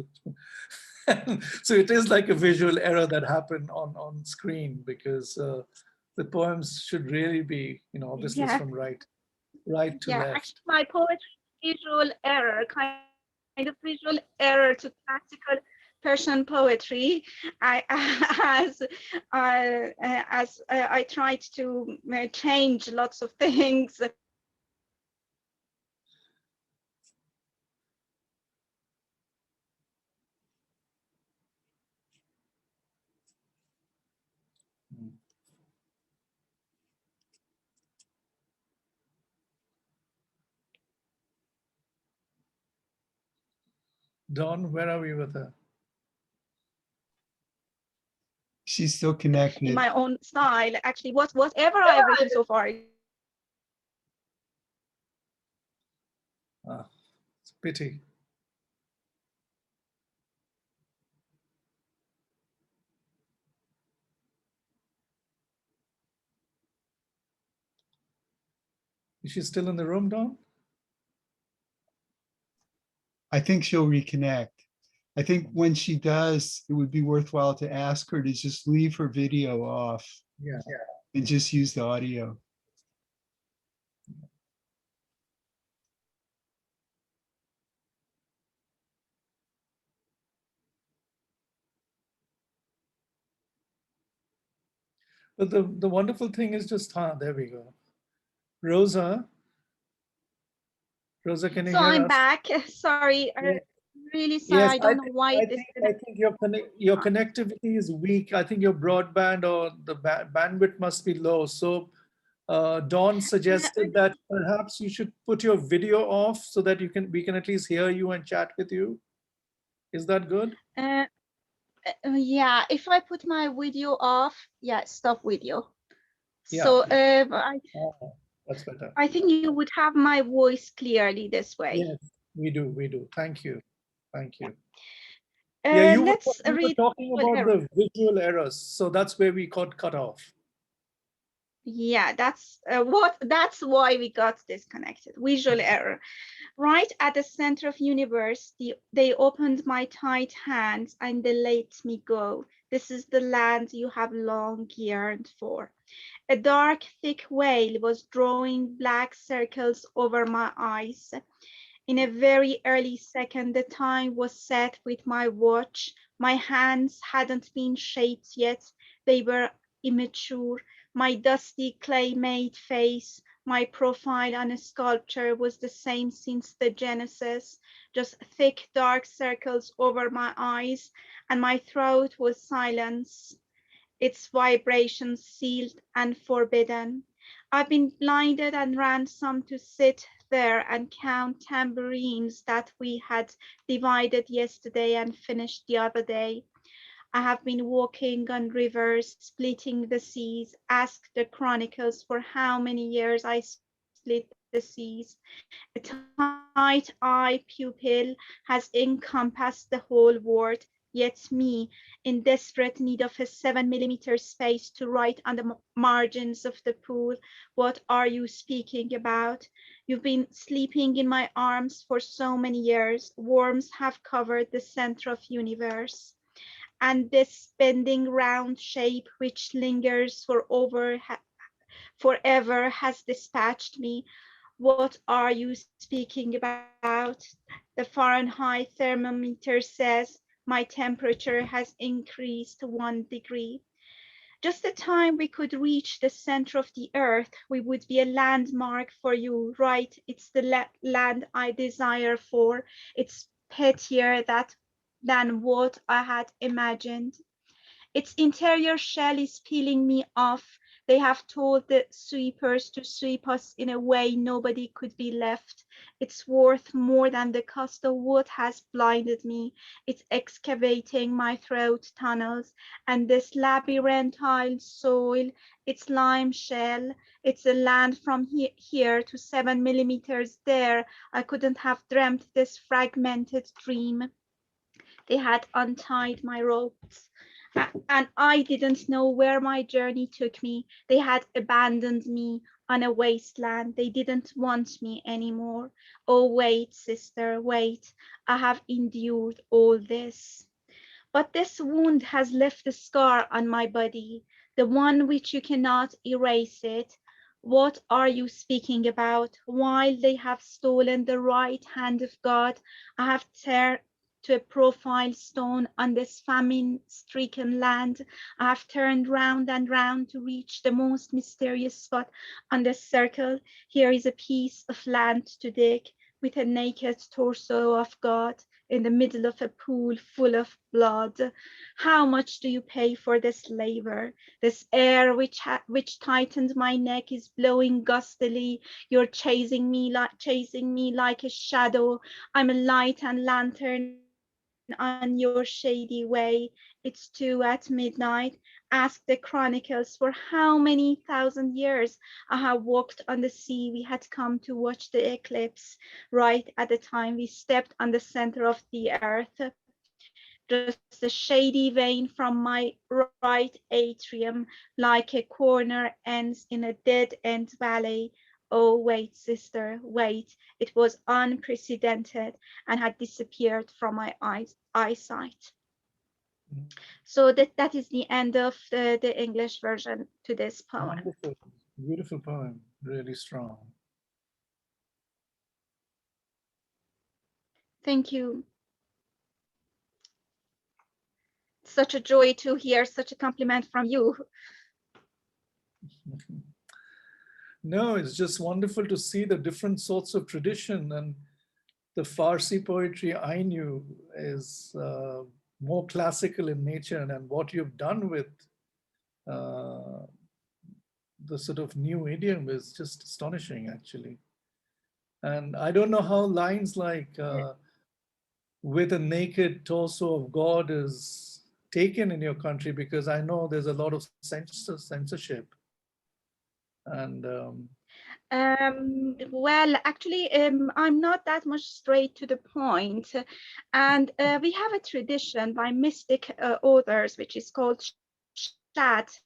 So it is like a visual error that happened on screen, because the poems should really be, you know, obviously from right to left. Actually, my poetry visual error, kind of visual error to classical Persian poetry. As I tried to change lots of things. Dawn, where are we with her? She's still connected. In my own style, actually, whatever I've written so far. It's a pity. Is she still in the room, Dawn? I think she'll reconnect. I think when she does, it would be worthwhile to ask her to just leave her video off. Yeah. And just use the audio. But the wonderful thing is just, there we go. Rosa, can you so hear I'm us? back. Sorry, Yeah. really sorry. Yes, I don't know why I think your connectivity is weak. I think your broadband or the bandwidth must be low. So Dawn suggested that perhaps you should put your video off so that we can at least hear you and chat with you. Is that good? Yeah, if I put my video off, yeah, stop video. Yeah. So That's better. I think you would have my voice clearly this way. Yes, we do. Thank you. Thank you. Yeah, you were read talking about the visual errors, so that's where we got cut off. Yeah, that's why we got disconnected. Visual error. Right at the center of universe, they opened my tight hands and they let me go. This is the land you have long yearned for. A dark, thick veil was drawing black circles over my eyes. In a very early second, the time was set with my watch. My hands hadn't been shaped yet. They were immature. My dusty clay-made face, my profile on a sculpture was the same since the Genesis, just thick dark circles over my eyes, and my throat was silence, its vibrations sealed and forbidden. I've been blinded and ransomed to sit there and count tambourines that we had divided yesterday and finished the other day. I have been walking on rivers, splitting the seas. Ask the chronicles for how many years I split the seas. A tight-eye pupil has encompassed the whole world, yet me, in desperate need of a 7 millimeter space to write on the margins of the pool, what are you speaking about? You've been sleeping in my arms for so many years. Worms have covered the center of universe. And this bending round shape which lingers forever has dispatched me. What are you speaking about? The Fahrenheit thermometer says my temperature has increased 1 degree. Just the time we could reach the center of the earth, we would be a landmark for you, right? It's the land I desire for. It's pettier than what I had imagined. Its interior shell is peeling me off. They have told the sweepers to sweep us in a way nobody could be left. It's worth more than the cost of what has blinded me. It's excavating my throat tunnels and this labyrinthine soil, its lime shell. It's a land from here to 7 millimeters there. I couldn't have dreamt this fragmented dream. They had untied my ropes, and I didn't know where my journey took me. They had abandoned me on a wasteland. They didn't want me anymore. Oh, wait, sister, wait. I have endured all this. But this wound has left a scar on my body, the one which you cannot erase it. What are you speaking about? While they have stolen the right hand of God, I have turned to a profile stone on this famine-stricken land. I have turned round and round to reach the most mysterious spot on the circle. Here is a piece of land to dig with a naked torso of God in the middle of a pool full of blood. How much do you pay for this labor? This air which tightened my neck is blowing gustily. You're chasing me like a shadow. I'm a light and lantern on your shady way. It's 2 at midnight. Ask the chronicles for how many thousand years I have walked on the sea. We had come to watch the eclipse right at the time we stepped on the center of the earth. Just a shady vein from my right atrium, like a corner ends in a dead-end valley. Oh, wait, sister, wait. It was unprecedented and had disappeared from my eyesight. So that is the end of the English version to this poem. Wonderful, beautiful poem, really strong. Thank you. Such a joy to hear such a compliment from you. No, it's just wonderful to see the different sorts of tradition, and the Farsi poetry I knew is more classical in nature, and what you've done with the sort of new idiom is just astonishing, actually. And I don't know how lines like with a naked torso of God is taken in your country, because I know there's a lot of censorship. And Well, actually, I'm not that much straight to the point. And we have a tradition by mystic authors, which is called Shat,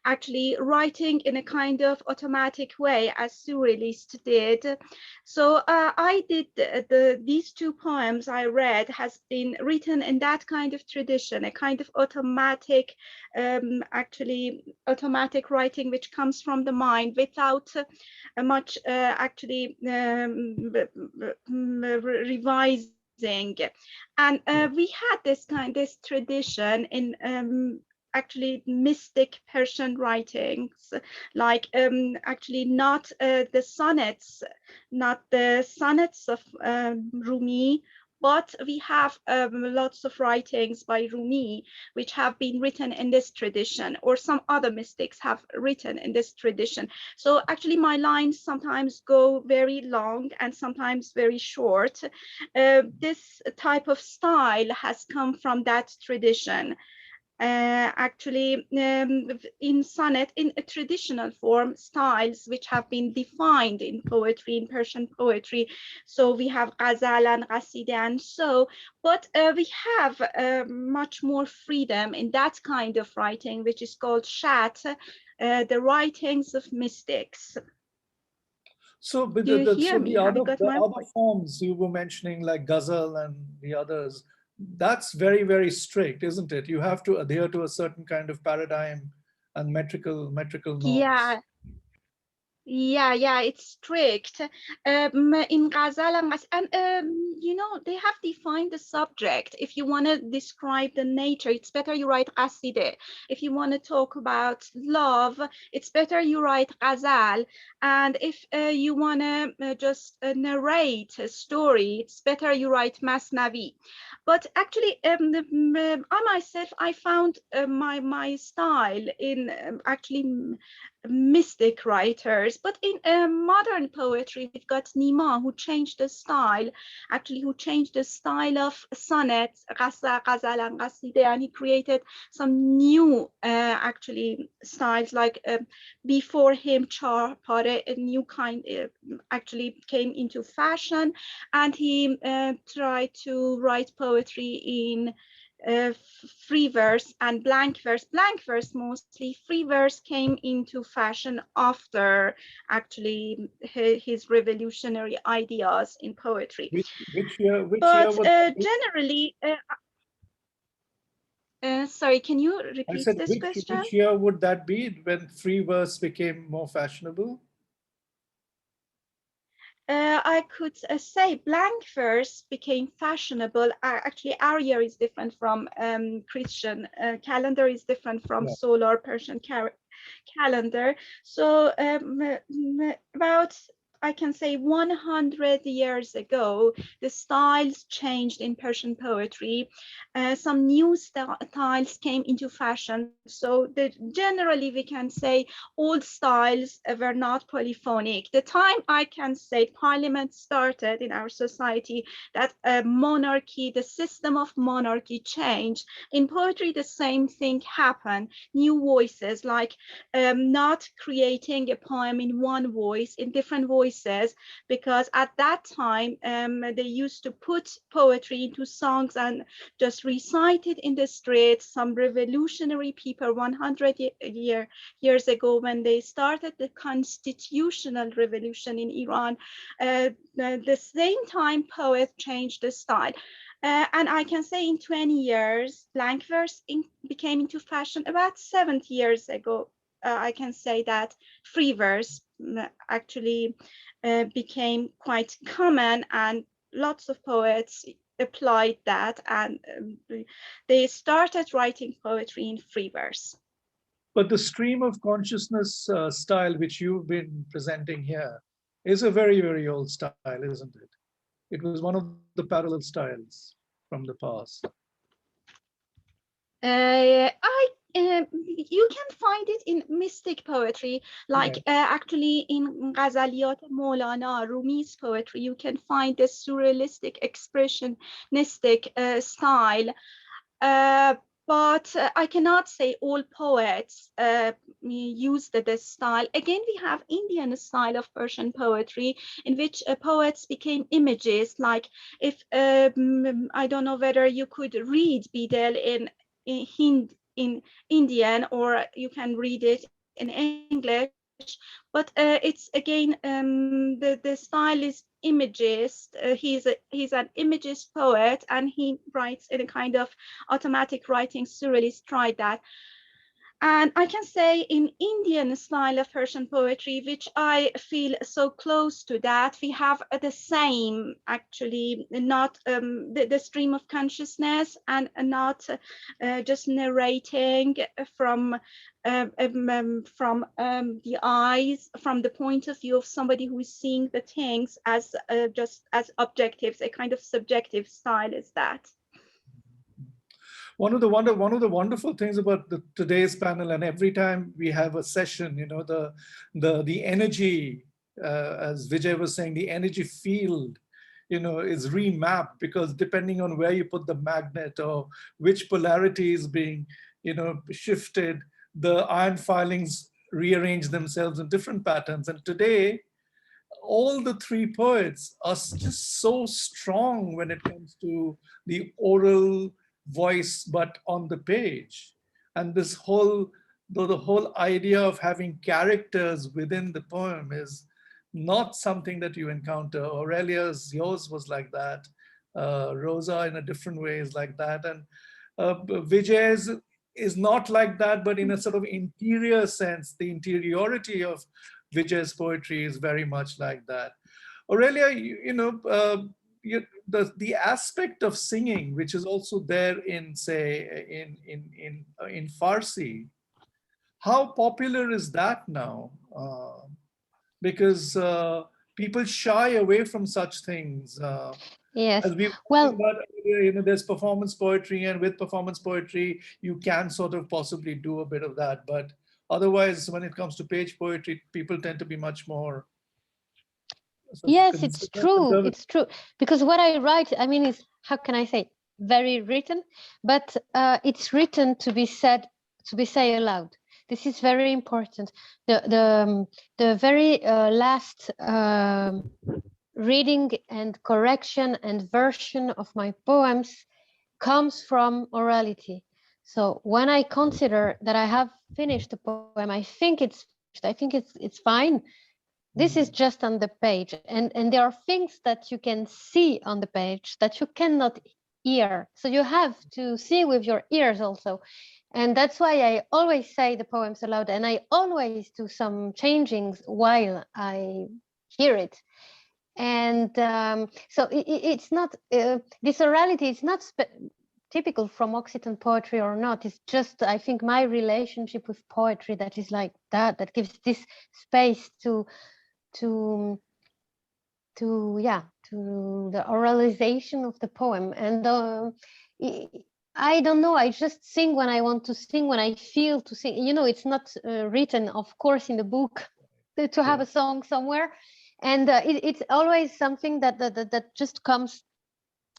actually writing in a kind of automatic way, as surrealist did. So I did these two poems I read has been written in that kind of tradition, a kind of automatic, actually automatic writing, which comes from the mind without much actually revising. And we had this tradition in actually mystic Persian writings, like actually not the sonnets, not the sonnets of Rumi, but we have lots of writings by Rumi which have been written in this tradition, or some other mystics have written in this tradition. So actually my lines sometimes go very long and sometimes very short. This type of style has come from that tradition. Actually, in sonnet, in a traditional form, styles which have been defined in poetry, in Persian poetry. So we have ghazal and qasida and so, but we have much more freedom in that kind of writing, which is called shat, the writings of mystics. so, but Do you hear so me? the Have you other, got my other point? forms you were mentioning, like ghazal and the others, that's very, very strict, isn't it? You have to adhere to a certain kind of paradigm and metrical norms. Yeah. Yeah, it's strict. In Ghazal and you know, they have defined the subject. If you want to describe the nature, it's better you write Qaside. If you want to talk about love, it's better you write Ghazal. And if you want to just narrate a story, it's better you write Masnavi. But actually, I myself, I found my style in actually mystic writers, but in modern poetry we've got Nima, who changed the style, actually who changed the style of sonnets, ghazal and qaside, and he created some new actually styles, like before him Charpare, a new kind actually came into fashion, and he tried to write poetry in free verse and blank verse. Blank verse mostly. Free verse came into fashion after actually his revolutionary ideas in poetry. Which year? But Was generally, sorry, can you I repeat said, this question? which year would that be when free verse became more fashionable? I could say blank verse became fashionable. Actually, our year is different from Christian calendar, is different from Yeah. solar Persian calendar. So about, I can say 100 years ago, the styles changed in Persian poetry. Some new styles came into fashion. So generally we can say old styles were not polyphonic. The time I can say parliament started in our society, that monarchy, the system of monarchy changed. In poetry, the same thing happened. New voices, like not creating a poem in one voice, in different voices, because at that time they used to put poetry into songs and just recite it in the streets. Some revolutionary people 100 years ago, when they started the constitutional revolution in Iran, the same time poets changed the style. And I can say in 20 years, blank verse became into fashion. About 70 years ago, I can say that free verse actually became quite common, and lots of poets applied that, and they started writing poetry in free verse. But the stream of consciousness style which you've been presenting here is a very, very old style, isn't it? It was one of the parallel styles from the past. you can find it in mystic poetry, like actually in Ghazaliyat Maulana Rumi's poetry, you can find the surrealistic expressionistic style. But I cannot say all poets use this style. Again, we have Indian style of Persian poetry in which poets became images. Like if I don't know whether you could read Bidel in Indian, or you can read it in English, but it's again the style is imagist. He's an imagist poet, and he writes in a kind of automatic writing, surrealist, tried that. And I can say in Indian style of Persian poetry, which I feel so close to that, we have the same, actually, not the stream of consciousness, and not just narrating from the eyes, from the point of view of somebody who is seeing the things as just as objectives. A kind of subjective style is that. One of the wonderful things about today's panel, and every time we have a session, you know, the energy, as Vijay was saying, the energy field, you know, is remapped, because depending on where you put the magnet or which polarity is being, you know, shifted, the iron filings rearrange themselves in different patterns. And today, all the three poets are just so strong when it comes to the oral voice, but on the page. And this whole, the whole idea of having characters within the poem is not something that you encounter. Aurelia's, yours was like that. Rosa in a different way is like that. And Vijay's is not like that, but in a sort of interior sense, the interiority of Vijay's poetry is very much like that. Aurelia, the aspect of singing, which is also there in, say, in Farsi, how popular is that now? Because people shy away from such things. Yes. As we Well, about earlier, you know, there's performance poetry, and with performance poetry, you can sort of possibly do a bit of that. But otherwise, when it comes to page poetry, people tend to be much more. Yes, it's true. It's true. Because what I write, I mean, is, how can I say, very written, but it's written to be said aloud. This is very important. The very last reading and correction and version of my poems comes from orality. So when I consider that I have finished the poem, I think it's fine. This is just on the page, and there are things that you can see on the page that you cannot hear. So you have to see with your ears also. And that's why I always say the poems aloud, and I always do some changings while I hear it. And so it's not, this orality is not typical from Occitan poetry or not. It's just, I think, my relationship with poetry that is like that gives this space to the oralization of the poem. And I don't know, I just sing when I want to sing, when I feel to sing. You know, it's not written, of course, in the book to have a song somewhere. And it's always something that just comes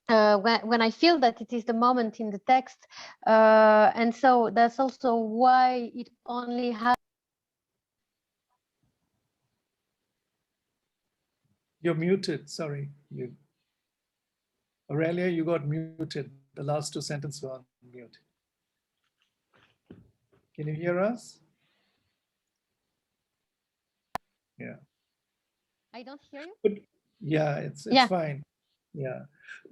when I feel that it is the moment in the text. And so that's also why it only has. You're muted, sorry. Aurelia, you got muted. The last two sentences were on mute. Can you hear us? Yeah. I don't hear you? But yeah, it's fine. Yeah.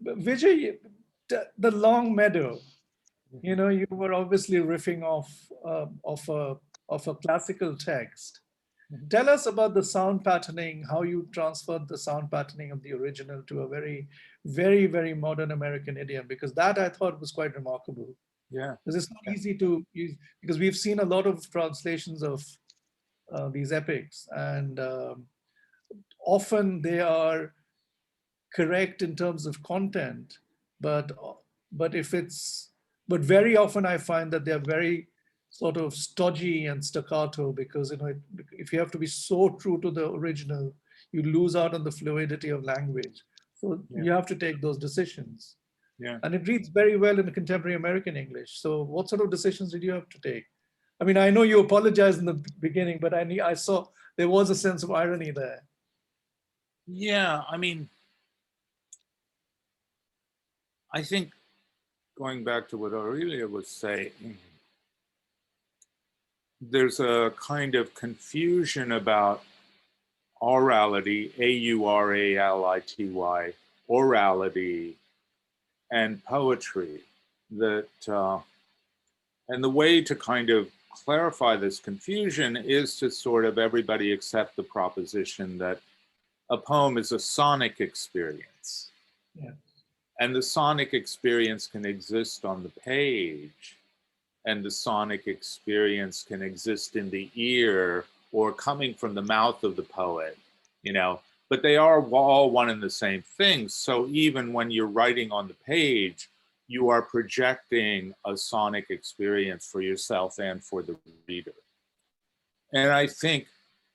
But Vijay, the Long Meadow, you know, you were obviously riffing off of a classical text. Tell us about the sound patterning, how you transferred the sound patterning of the original to a very, very, very modern American idiom, because that I thought was quite remarkable. Yeah. Because it's not easy to use, because we've seen a lot of translations of these epics, and often they are correct in terms of content, but very often I find that they're very sort of stodgy and staccato, because if you have to be so true to the original, you lose out on the fluidity of language. So you have to take those decisions. Yeah. And it reads very well in contemporary American English. So what sort of decisions did you have to take? I mean, I know you apologized in the beginning, but I saw there was a sense of irony there. Yeah, I mean, I think going back to what Aurelia was saying, there's a kind of confusion about aurality, A-U-R-A-L-I-T-Y, orality, and poetry. That and the way to kind of clarify this confusion is to sort of everybody accept the proposition that a poem is a sonic experience. Yeah. And the sonic experience can exist on the page, and the sonic experience can exist in the ear or coming from the mouth of the poet, but they are all one and the same thing. So even when you're writing on the page, you are projecting a sonic experience for yourself and for the reader. And I think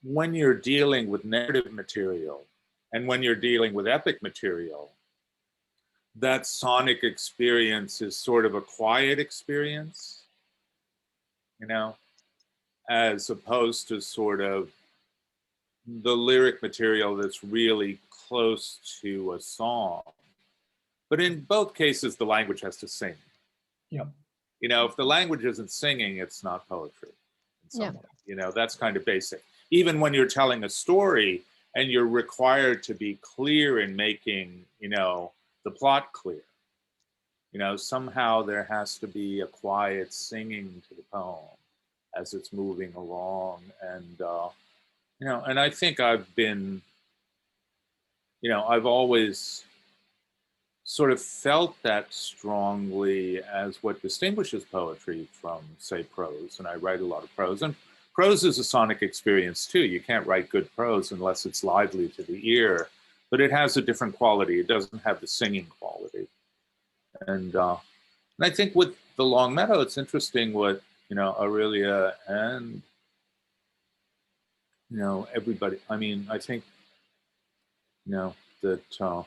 when you're dealing with narrative material and when you're dealing with epic material, that sonic experience is sort of a quiet experience, as opposed to sort of the lyric material that's really close to a song. But in both cases, the language has to sing. Yeah. If the language isn't singing, it's not poetry in some way. That's kind of basic. Even when you're telling a story and you're required to be clear in making, the plot clear, somehow there has to be a quiet singing to the poem as it's moving along. And, and I think I've been, I've always sort of felt that strongly as what distinguishes poetry from, say, prose. And I write a lot of prose. And prose is a sonic experience too. You can't write good prose unless it's lively to the ear, but it has a different quality. It doesn't have the singing quality. And I think with The Long Meadow, it's interesting what, Aurelia and, everybody, I mean, I think, that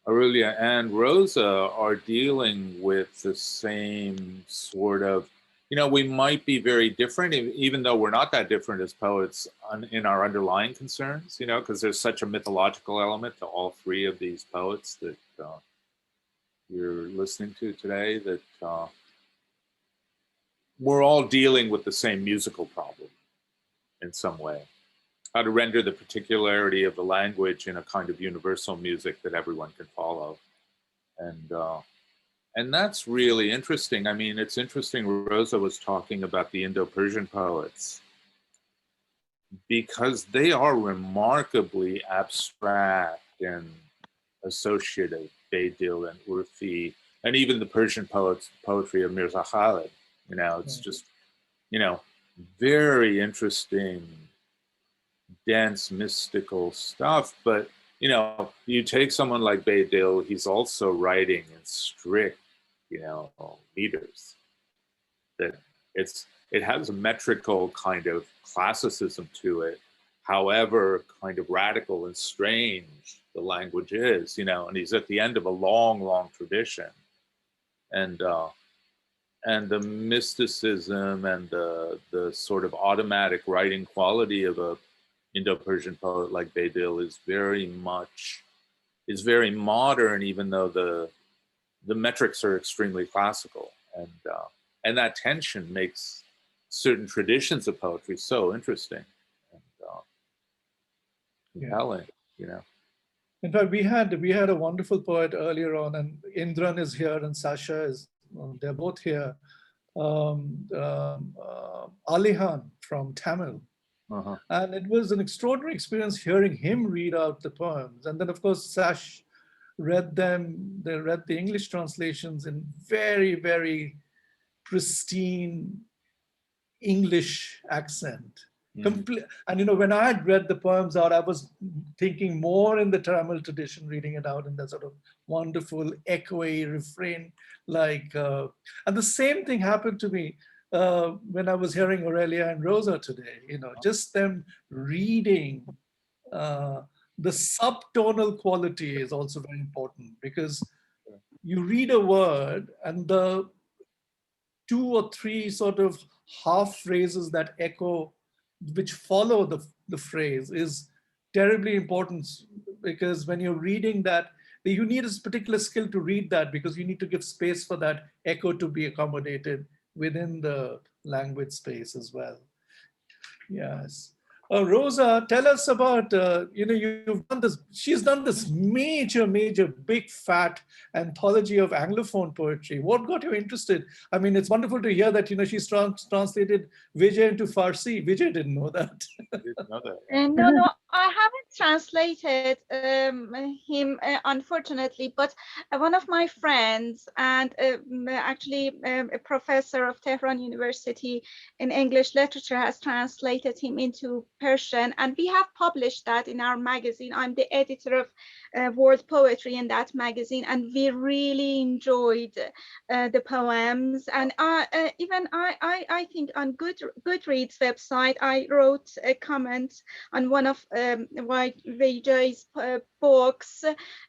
Aurelia and Rosa are dealing with the same sort of, we might be very different, even though we're not that different as poets in our underlying concerns, because there's such a mythological element to all three of these poets that you're listening to today, that we're all dealing with the same musical problem in some way. How to render the particularity of the language in a kind of universal music that everyone can follow. And that's really interesting. I mean, it's interesting, Rosa was talking about the Indo-Persian poets, because they are remarkably abstract and associative, Baydil and Urfi, and even the Persian poetry of Mirza Khalid. It's just, very interesting, dense, mystical stuff. But, you take someone like Baydil, he's also writing in strict, meters. That it has a metrical kind of classicism to it, however kind of radical and strange the language is, and he's at the end of a long, long tradition. And the mysticism and the sort of automatic writing quality of a Indo-Persian poet like Baydil is very modern, even though the metrics are extremely classical. And that tension makes certain traditions of poetry so interesting and compelling, In fact, we had a wonderful poet earlier on, and Indran is here and Sasha is, they're both here. Alihan from Tamil. Uh-huh. And it was an extraordinary experience hearing him read out the poems. And then, of course, Sash read them. They read the English translations in very, very pristine English accent. And when I had read the poems out, I was thinking more in the Tamil tradition, reading it out in that sort of wonderful echoey refrain, and the same thing happened to me when I was hearing Aurelia and Rosa today. Just them reading. The subtonal quality is also very important, because you read a word and the 2 or 3 sort of half phrases that echo, which follow the phrase, is terribly important, because when you're reading that, you need a particular skill to read that, because you need to give space for that echo to be accommodated within the language space as well. Yes. Rosa, tell us about, you've done this, she's done this major, big, fat anthology of Anglophone poetry. What got you interested? I mean, it's wonderful to hear that, she's translated Vijay into Farsi. Vijay didn't know that. I didn't know that. No, I haven't translated him, unfortunately, but one of my friends and actually a professor of Tehran University in English literature has translated him into Persian, and we have published that in our magazine. I'm the editor of world poetry in that magazine, and we really enjoyed the poems. And even I think on Goodreads website, I wrote a comment on one of Vijay's books,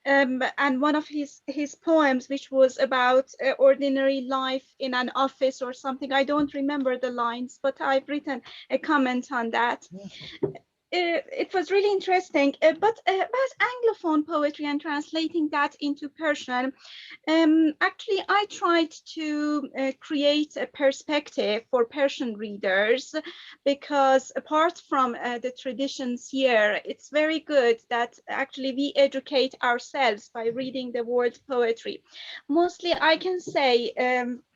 and one of his poems, which was about ordinary life in an office or something. I don't remember the lines, but I've written a comment on that. It was really interesting. But about Anglophone poetry and translating that into Persian, actually, I tried to create a perspective for Persian readers, because apart from the traditions here, it's very good that actually we educate ourselves by reading the world poetry. Mostly, I can say,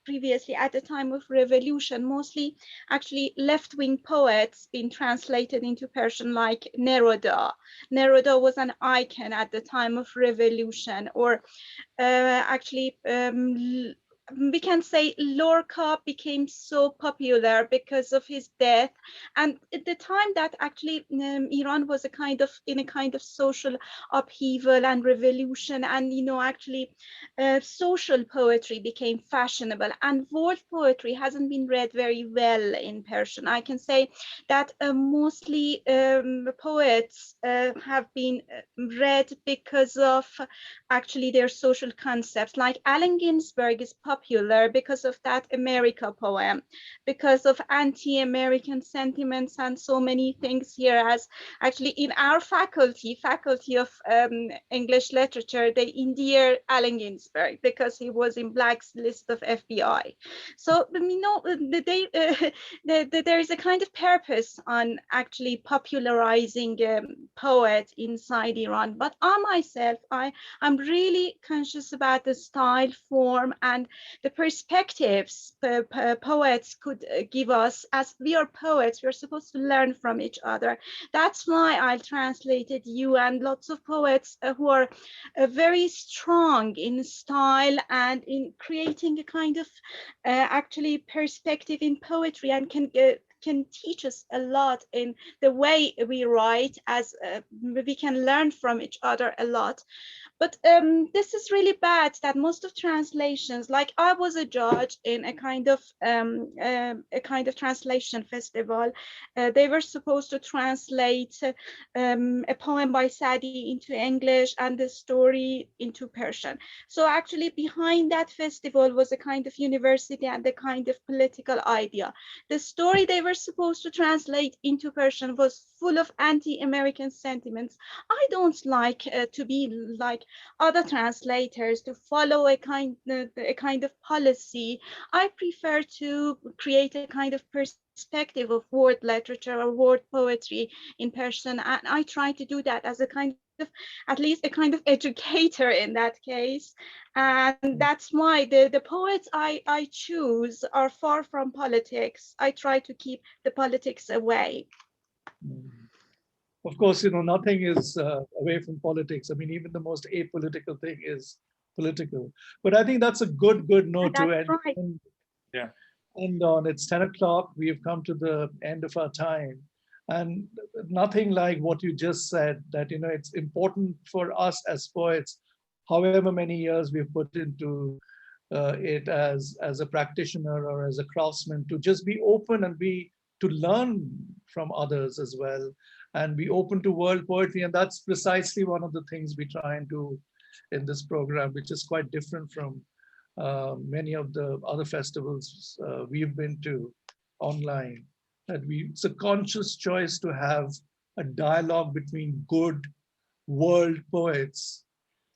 previously at the time of revolution, mostly actually left-wing poets being translated into Persian, like Neruda. Neruda was an icon at the time of revolution, or actually we can say Lorca became so popular because of his death, and at the time that actually Iran was in a kind of social upheaval and revolution, and actually social poetry became fashionable, and world poetry hasn't been read very well in Persian. I can say that mostly poets have been read because of actually their social concepts. Like Allen Ginsberg is popular because of that America poem, because of anti-American sentiments and so many things here. As actually in our faculty of English literature, they endear Allen Ginsberg because he was in Black's list of FBI. So there is a kind of purpose on actually popularizing poets inside Iran. But I myself, I'm really conscious about the style, form, and the perspectives poets could give us. As we are poets, we're supposed to learn from each other. That's why I translated you and lots of poets who are very strong in style and in creating a kind of actually perspective in poetry, and can teach us a lot in the way we write, as we can learn from each other a lot. But this is really bad that most of translations, like I was a judge in a kind of translation festival. They were supposed to translate a poem by Sadi into English and the story into Persian. So actually behind that festival was a kind of university and a kind of political idea. The story they were supposed to translate into Persian was full of anti-American sentiments. I don't like to be like other translators, to follow a kind of policy. I prefer to create a kind of perspective of word literature or word poetry in Persian, and I try to do that as a kind of, at least a kind of educator in that case. And that's why the poets I choose are far from politics. I try to keep the politics away. Of course, nothing is away from politics. I mean, even the most apolitical thing is political. But I think that's a good note to end. Yeah. And on. It's 10 o'clock. We have come to the end of our time. And nothing like what you just said, that, you know, it's important for us as poets, however many years we've put into it as a practitioner or as a craftsman, to just be open and to learn from others as well, and be open to world poetry. And that's precisely one of the things we try and do in this program, which is quite different from many of the other festivals we've been to online. That it's a conscious choice to have a dialogue between good world poets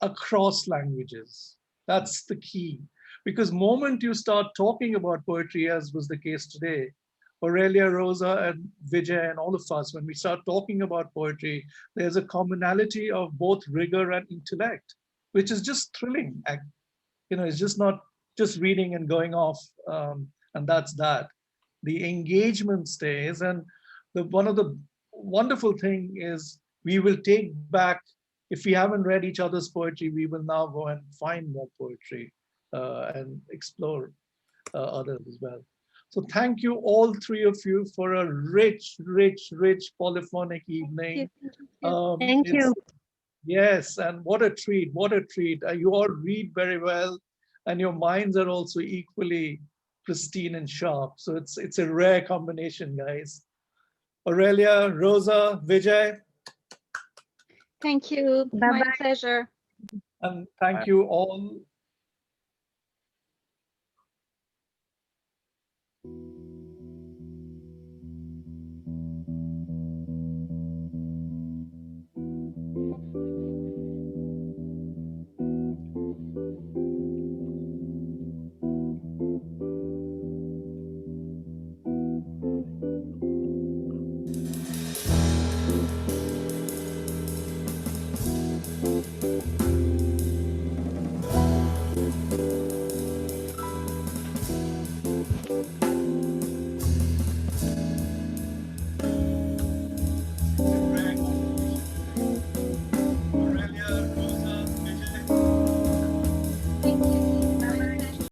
across languages. That's the key. Because moment you start talking about poetry, as was the case today, Aurelia, Rosa, and Vijay, and all of us, when we start talking about poetry, there's a commonality of both rigor and intellect, which is just thrilling. You know, it's just not just reading and going off, and that's that. The engagement stays, and one of the wonderful thing is we will take back, if we haven't read each other's poetry, we will now go and find more poetry and explore others as well. So thank you, all three of you, for a rich, rich, rich polyphonic evening. Thank you. Yes, and what a treat, what a treat. You all read very well, and your minds are also equally pristine and sharp. So it's a rare combination, guys. Aurelia, Rosa, Vijay. Thank you. Bye-bye. My pleasure. And thank you all